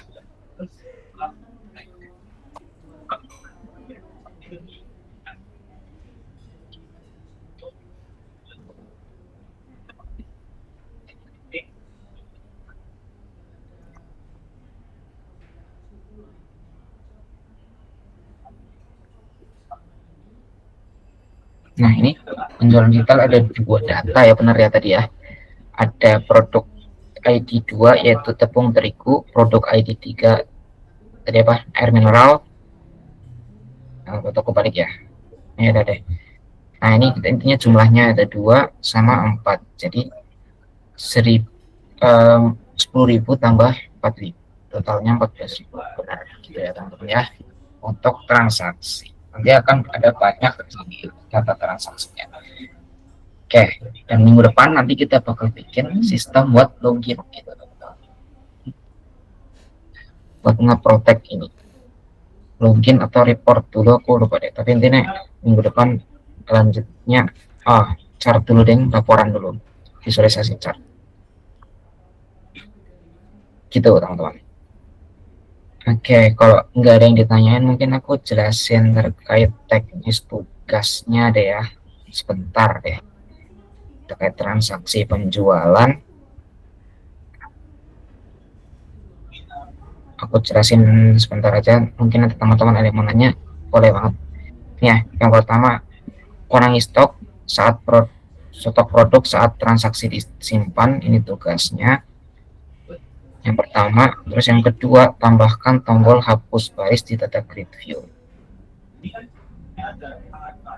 Nah, ini penjualan digital ada dua data ya, benar ya tadi ya. Ada produk ID 2 yaitu tepung terigu, produk ID 3 tadi apa? Air mineral. Nah, toko balik ya. Ini ada deh. Nah, ini intinya jumlahnya ada 2 sama 4. Jadi 10.000 tambah 4.000. Totalnya 14.000. Benar gitu ya, teman-teman ya. Untuk transaksi. Nanti akan ada banyak data transaksinya. Oke, dan minggu depan nanti kita bakal bikin sistem buat login gitu, buat nge-protect ini login atau report dulu, aku lupa deh, tapi intinya minggu depan lanjutnya chart dulu deh, laporan dulu, visualisasi chart gitu teman-teman. Oke, kalau nggak ada yang ditanyain mungkin aku jelasin terkait teknis tugasnya deh ya, sebentar deh, terkait transaksi penjualan. Aku jelasin sebentar aja, mungkin nanti teman-teman ada yang mau nanya, boleh banget ya. Yang pertama, kurangi stok saat stok produk saat transaksi disimpan, ini tugasnya yang pertama. Terus yang kedua, tambahkan tombol hapus baris di data grid view.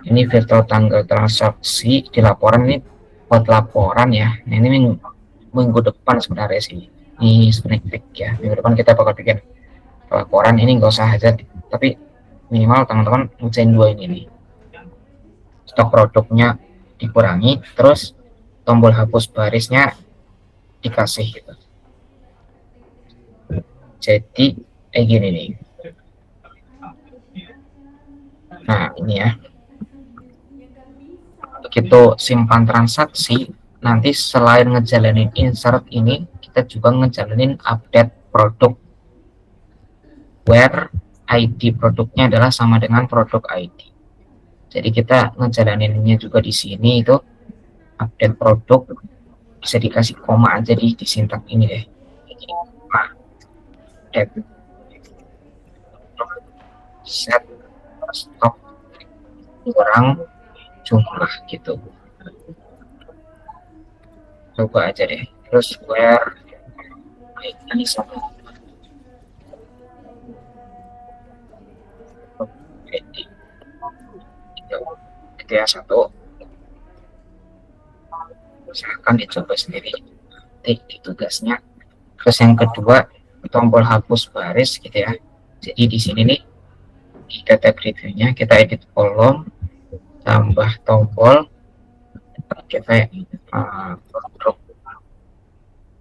Ini virtual tanggal transaksi di laporan, ini buat laporan ya. Nah, ini minggu depan sebenarnya sih, ini sneak peek ya. Minggu depan kita bakal bikin laporan, ini nggak usah aja, tapi minimal teman-teman ngerjain dua ini nih. Stok produknya dikurangi, terus tombol hapus barisnya dikasih gitu. Jadi kayak gini nih. Nah, ini ya. Begitu simpan transaksi, nanti selain ngejalanin insert ini, kita juga ngejalanin update produk, where ID produknya adalah sama dengan produk ID. Jadi kita ngejalaninnya juga di sini itu update produk, bisa dikasih koma aja di sintak ini deh. Update set stok kurang jumlah gitu. Coba aja deh. Terus where ini sama ID gitu ya, satu. Silahkan dicoba sendiri di tugasnya. Terus yang kedua, tombol hapus baris gitu ya. Jadi di sini nih di data reviewnya kita edit kolom, tambah tombol, kita produk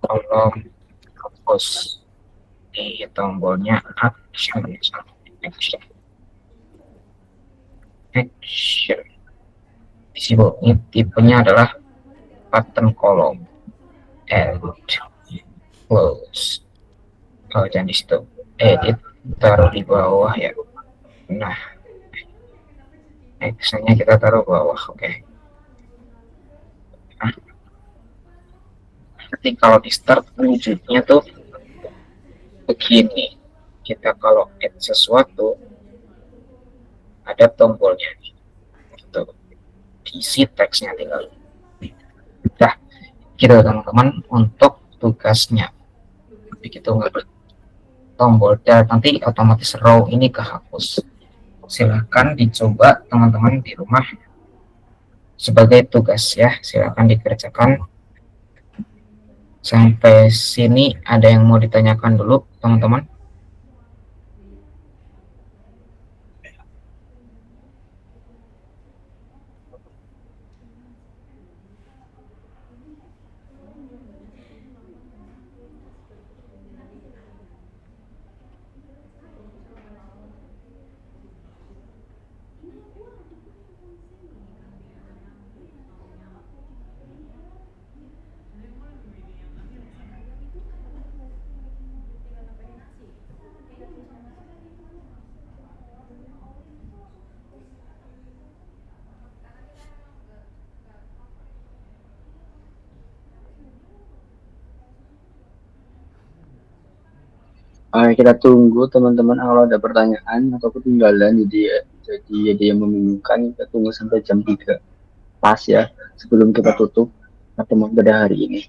kolom hapus di tombolnya action, action, action. Di sini ini tipenya adalah button kolom, add, close. Oh, dan di situ edit taruh di bawah ya. Nah, actionnya kita taruh bawah, oke. Nah, nanti kalau di start wujudnya tuh begini. Kita kalau add sesuatu ada tombolnya gitu, diisi teksnya tinggal. Nah, gitu teman-teman untuk tugasnya. Begitu nggak tombol dan nanti otomatis row ini kehapus. Silahkan dicoba teman-teman di rumah sebagai tugas ya, silahkan dikerjakan. Sampai sini ada yang mau ditanyakan dulu teman-teman? Kita tunggu teman-teman kalau ada pertanyaan atau ketinggalan, jadi yang membingungkan, kita tunggu sampai jam 3 pas ya, sebelum kita tutup pertemuan pada hari ini.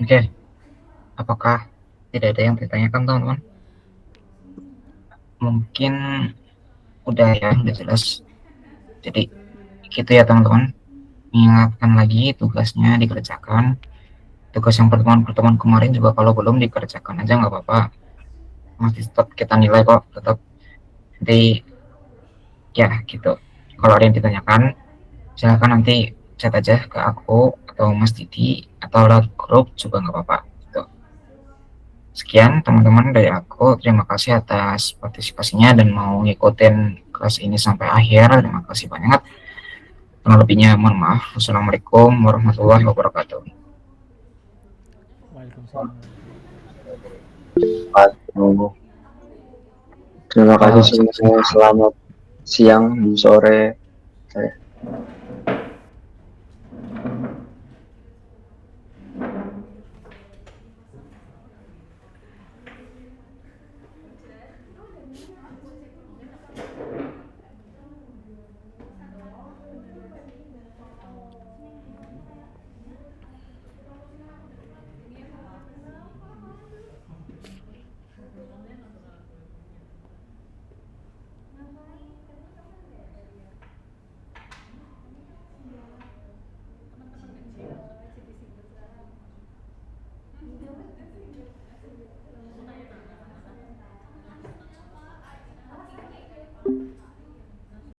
Oke, apakah tidak ada yang ditanyakan teman-teman? Mungkin udah ya, udah jelas. Jadi gitu ya teman-teman. Ingatkan lagi tugasnya dikerjakan. Tugas yang pertemuan-pertemuan kemarin juga kalau belum dikerjakan aja nggak apa-apa. Masih tetap kita nilai kok, tetap. Nanti ya gitu. Kalau ada yang ditanyakan, silahkan nanti chat aja ke aku atau Mas Didi atau lewat grup juga nggak apa-apa. Gitu. Sekian teman-teman dari aku. Terima kasih atas partisipasinya dan mau ngikutin kelas ini sampai akhir. Terima kasih banyak. Kurang lebihnya mohon maaf. Wassalamualaikum warahmatullahi wabarakatuh. Waalaikumsalam. Terima kasih Halo, semuanya. Selamat siang, sore.